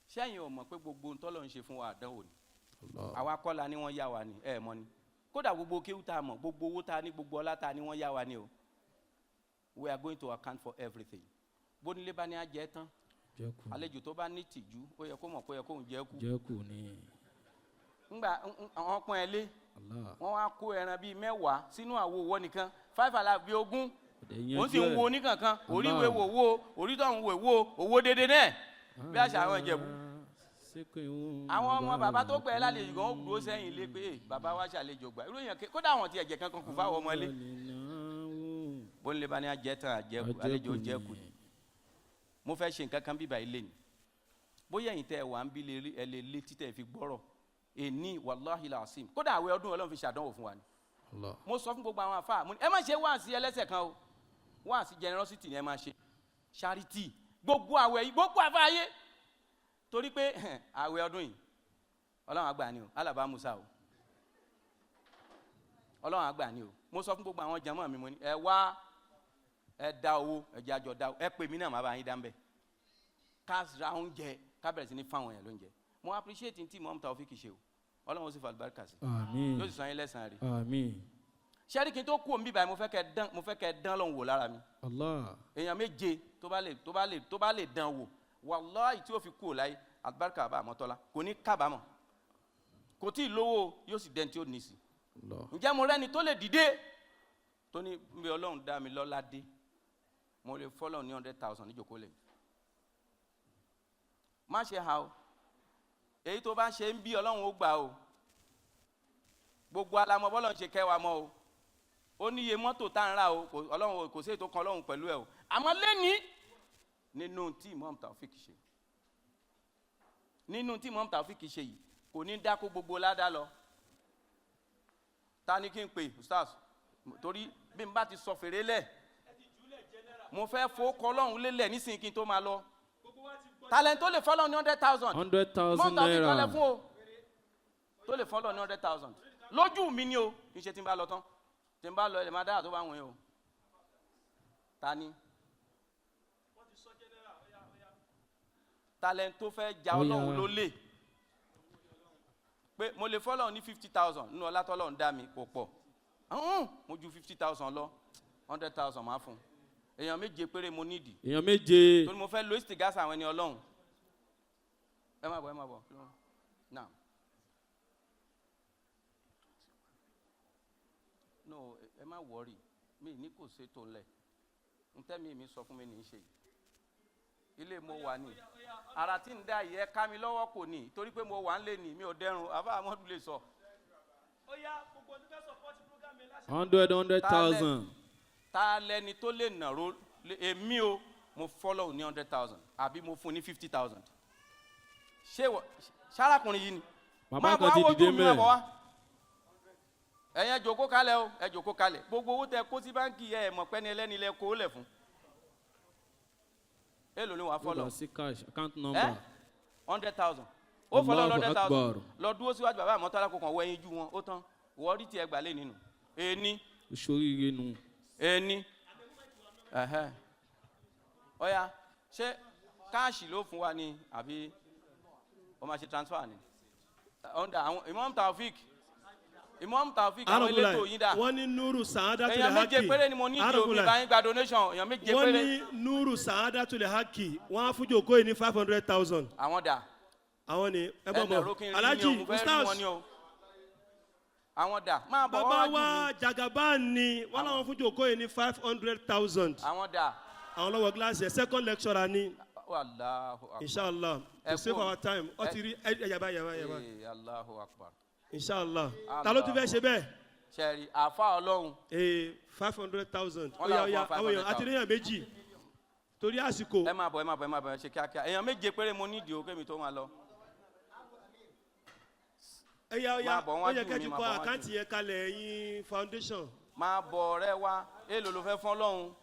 Ṣẹ́yìn ò mọ̀ pé gbogbo ntọ́lọ́ ń ṣe fún wa àdánwò ni. Àwa kọ́ la ni wọ́n yá wa ni ẹ mọ̀ ni. Kódà gbogbo kéwú tá a mọ̀, gbogbo owó tá a ní, gbogbo ọlá tá a ní wọ́n yá wa ni o. We are going to account for everything. Bónílé bá ní ajẹ́ tán. Àlejò tó bá ní tìjú ó yẹ kó mọ̀ pé ó yẹ kó ń jẹ́ kú. Jẹ́ kú ni. Ngbà àwọn pọ́n ẹ lé. Wọ́n wá kó ẹran bíi 10 sínú àwo owó nìkan 5 alive bíi 20. Wọ́n sì ń wo oníkankan oríwèé wò wó orítọ̀ ń wò wó owó dédé náà bí àṣà àwọn Ìjẹ̀bú. Àwọn ọmọ bàbá tó pẹ́ lálejò gan ó dúró sẹ́yìn ilé pé bàbá wa ṣàlejò gbà irú èèyàn kódà àwọn ti ẹ̀jẹ̀ kankan kù fáwọn ọmọ ilé. Bónílé bá ní ajẹ́ tán àlejò jẹ́ kù ni. Mo fẹ́ ṣe nǹkan kan bíbá ilé ni. Bóyá ẹ̀yin tẹ́ ẹ wà ń bí ẹ lè lé títẹ̀ fi gbọ́rọ̀. Èní wàláhi làásìm kódà àwẹ̀ ọdún Ọlọ́run fi ṣàdánwò fún wa ni. Mo sọ fún gbogbo àwọn àfáà ẹ má ṣe wáàsí ẹlẹ́sẹ̀ kan o, wáàsí generosity ni ẹ má ṣe, charity gbogbo àwẹ̀ yìí gbogbo àfáà yé torí pé àwẹ̀ ọdún yìí Ọlọ́run àgbà ni o alaba musa o Ọlọ́run àgbà ni o. Mo sọ fún gbogbo àwọn jàmáà mi mo ní ẹ wá ẹ dá owó ẹ jẹ́ àjọ dá ẹ pè mí náà má bá yín dá ń bẹ̀ ká ra oúnjẹ ká bẹ̀rẹ̀ sí ní fáwọn yẹn lóúnjẹ. Mo appreciate tí Imam Taofiq ṣe o Ọlọ́run ó sì fa àlùbáríkà sí. Àmín. Yóò sì sọ yín lẹ́san rẹ̀. Àmín. Ṣẹ́rí kí n tó kú òun bíbáyìí mo fẹ́ kẹ́ dán lọ́hùn wò lára mi. Allah. Èèyàn méje tó bá lè dán wò wàláhì tí ó fi kú ò láyé àlùbáríkà bá àmọ́tọ́lá kò ní kábàámọ̀ kò tí ì lówó yóò sì dẹ́n tí ó ní sí. Ǹjẹ́ mo rẹ́ni tó lè dìde tó ní bí Ọlọ́run dá mi lọ́lá dé mo lè fọ́lọ́ ní 100,000 níjòkó lẹ̀. Má ṣe ha o èyí tó bá ṣe ń bí Ọlọ́run ó gbà o gbogbo alamọ bọ́lọ̀ ń ṣe kẹwàá mọ́ o ó níye mọ́tò tá ń rà o Ọlọ́run kò sí ètò kan Ọlọ́run pẹ̀lú ẹ o àmọ́ lẹ́ni nínú tí Imam Taofiq ṣe yìí kò ní dákó gbogbo ládá lọ. Ta ni kí n pè ustaz torí bí n bá ti sọ fèrè lẹ̀ mo fẹ́ fowókọ Ọlọ́run lélẹ̀ nísìnyí kí n tó máa lọ. Talent tó lè fọ́lọ́ ní 100,000. 100,000 naira. Tó lè fọ́lọ́ ní 100,000. Lójú mi ni o, kì í ṣe tí n bá lọ tán. Tí n bá lọ ẹ̀ máa dára tó bá wọ̀nyí o. Ta ni? Talent tó fẹ́ ja Ọlọ́run ló lè. Pé mo lè fọ́lọ́ ní 50,000 nínú ọlá tọ́lọ́run dá mi kò pọ̀. Mo ju 50,000 lọ, 100,000 máa fún un. Èèyàn méje péré mo nídìí. Èèyàn méje. Torí mo fẹ́ lo istigasa àwọn ẹni Ọlọ́run. Ẹ má bọ̀. Now. No, ẹ má worry. Mi ní kò ṣe tó lẹ̀. Ntẹ́mi mi sọ fún mi ní í ṣe yìí. Ilé mo wà ní. Ara tí ń dá yìí ẹ ká mi lọ́wọ́ kò ní. Torí pé mo wà ń lé ní mi ò dẹrùn. Àbá Amadu lè sọ. 100,000. Ta lẹni tó lè nàró èmi o mo follow ní 100,000 àbí mo fún ní 50,000. Ṣé ṣárakùnrin yìí ni. Bàbá kan ti dìde mẹ́rin. Ẹ̀yin jókòó kalẹ̀ o ẹ jókòó kalẹ̀ gbogbo owó tẹ kó sí báńkì ẹ mọ̀ pẹ́ni ẹlẹ́ni lẹ kó lẹ̀ fún. Èló ni wàá follow. Sí cash account number. 100,000. Ó follow 100,000. Lọ dúró síwájú bàbá àmọ́tọ́lá kò kàn wọ ẹyin jú wọn ó tán wọ́n rí tiẹ̀ gbà lé nínú. Ẹni. Ìṣòríire nu. Ẹni. Ọya ṣé káàṣì ló fún wa ni àbí ó máa ṣe transfer ni. Àwọn Imam Taofiq àwọn elétò yín dà. Wọ́n ní Nuru Saadatul Haqi. Èèyàn méje péré ni mo ní ìdí omi báyìí gba donation èèyàn méje péré. Wọ́n ní Nuru Saadatul Haqi wọ́n á fún jòkó yìí ní 500,000. Àwọn dà. Àwọn ni ẹ bọ̀ bọ̀ Alhaji Ustaz àwọn dà máa bọ̀ bàbá wájú wa mi. Jagaban ni wọ́n láwọn fún jòkó yìí ní 500,000. àwọn dà. àwọn lọ́wọ́ gíláàsì ẹ̀ second lecturer ni. Allahu akbar. Inshallah to save our time ó ti rí ẹ̀yàbá. Allahu akbar. Inshallah ta ló tún fẹ́ ṣe bẹ́ẹ̀. sẹ́ẹ̀rì àfa ọlọ́run. 500,000. Wọ́n láwọn Oya fún àwọn èèyàn àti níyàn méjì torí àsìkò. ẹ máa bọ̀ ṣe kíákíá èèyàn méje péré mo nídìí o kémi tó máa lọ. Oya bọ̀ ó wájú yẹ mi, kẹ́jú máa kọ bọ̀ wájú àkáǹtì yẹn kalẹ̀ ẹ̀yin foundation. máa bọ̀ ọ̀rẹ́ wa èèlò ló fẹ́ fún ọlọ́run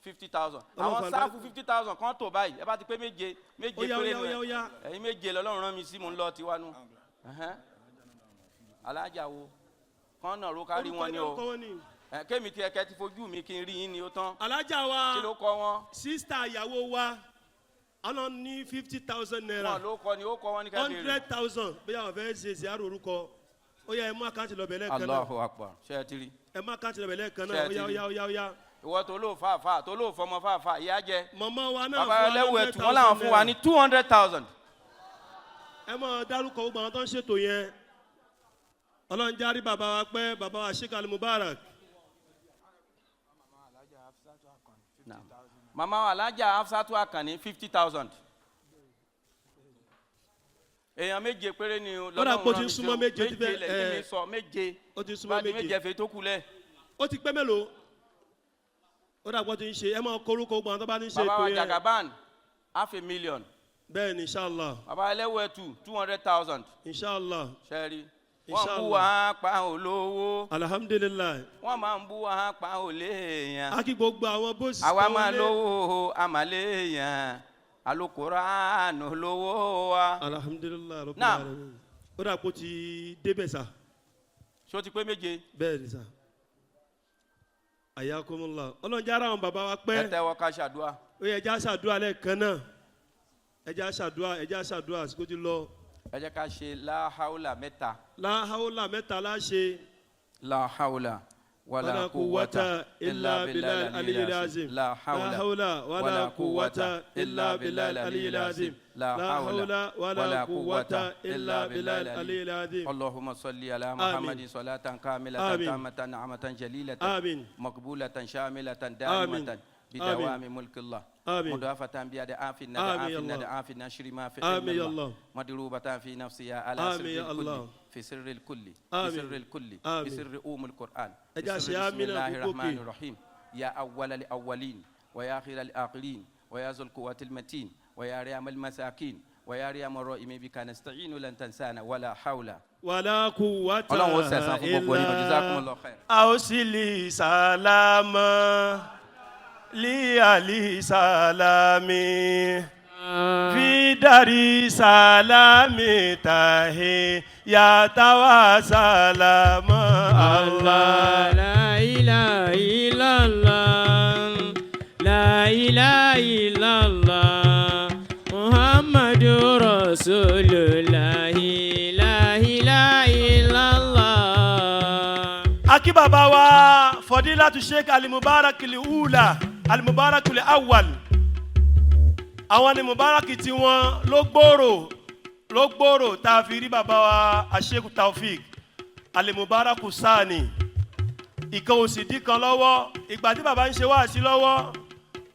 50,000. Ọlọ́run àwọn fún sáfù 50,000 kan tó báyìí ẹ bá ti pé méje péré nù Oya. ẹ̀yin méje lọ́lọ́run rán mi sí mo ń lọ tiwa nù. alájà wo kán náà ló kárí wọn ni o kémi tí ẹkẹ ti fojú mi kí n rí yín ni ó tán. alájà kí ló wa kọ wọn. sísítà ìyàwó wa ọ̀nà ní 50,000 naira. wọn ló kọ ni ó kọ wọn ní ká béèrè. 100,000 bóyá wọ́n fẹ́ ṣe àrò orúkọ ó yá ẹ mú àkáǹtì lọ bẹ̀lẹ̀ kan náà. Allahu akbar ṣe é ti rí. ẹ mú àkáǹtì lọ bẹ̀lẹ̀ kan náà Oya. ìwọ tó ló fàáfà tó ló fọmọ fàáfà ìyá jẹ. mọ̀mọ́ wa náà bàbá fún ẹlẹ́wù ẹ̀tù 100,000 wọn làwọn fún wa ní 200,000. ẹ mọ̀ dárúkọ gbogbo àwọn tó ń ṣètò yẹn ọlọ́run járí bàbá wa pẹ́ bàbá wa Sheikh Al-Mubarak. màmá wa alájà Hafsatu Akànní 50,000. èèyàn méje péré ni lọ́dà kó ti ń súnmọ́ méje tí méje lẹ́yìn mi sọ méje. ó ti súnmọ́ méje. méje fẹ́ tó kú lẹ̀. ó ti pẹ́ mélòó ó dàgbọ́ ti ń ṣe ẹ máa korúkọ gbogbo àwọn tó bá ní ṣe bàbá ètò wa yẹn. Jagaban $500,000. bẹ́ẹ̀ ni inshallah. bàbá ẹlẹ́wù ẹ̀tù 200,000. inshallah. sẹ́ẹ̀rì wọ́n ń bú wa pa olówó. alhamdulilayi. wọ́n máa ń bú wa pa oléèyàn. a kí gbogbo àwọn bóṣì. àwa máa lówó àmàléèyàn alukóránù lówó wa. alhamdulilayi rabbil Naam. alamin. ó dà kó ti débẹ̀ sá. ṣé o ti pé méje. bẹ́ẹ̀ ni sá. ayakumullah ọlọ́run jára àwọn bàbá wa pẹ́. ẹ tẹ́wọ́ ká ṣàdúrà. ó yẹ ẹja ṣàdúrà lẹ́ẹ̀kan náà ẹja ṣàdúrà àsìkò ti lọ. ẹ jẹ́ ká ṣe láhàúlà mẹ́ta. láhàúlà mẹ́ta láṣẹ. láhàúlà wàlà kúwàtà ilà bílà aliyyil azim. láhàúlà wàlà kúwàtà ilà bílà aliyyil azim. láhàúlà wàlà kúwàtà ilà bílà aliyyil azim. اللهم صل على محمد صلاة كاملة تامة نعمة جليلة مقبولة شاملة دائمة بدوام ملك الله مضافة بيد عاف نشر ما في علم الله مدروبة في نفسها على سر الكل في سر الكل في سر الكل في سر القرآن بسم الله الرحمن الرحيم يا أول الأولين ويا آخر الآخرين ويا ذو القوة المتين ويا ريام المساكين ويا ريام الرائم بك نستعين لن تنسانا ولا حول ولا قوة إلا أوصلي سلاما لي سلامي في دار سلامي تاهي يا توا سلام الله لا إله إلا الله لا إله إلا الله محمد رسول الله لا إله إلا الله. أكي بابا wa فضيلة Sheikh Al-Mubarak al-Ula Al-Mubarak al-Awwal àwọn ni Mubarak tí wọ́n ló gbòòrò tá a fi rí bàbá wa Sheikh Taofiq Al-Mubarak Sani ìkan òsì dí kan lọ́wọ́ ìgbà tí bàbá ń ṣe wáàsí lọ́wọ́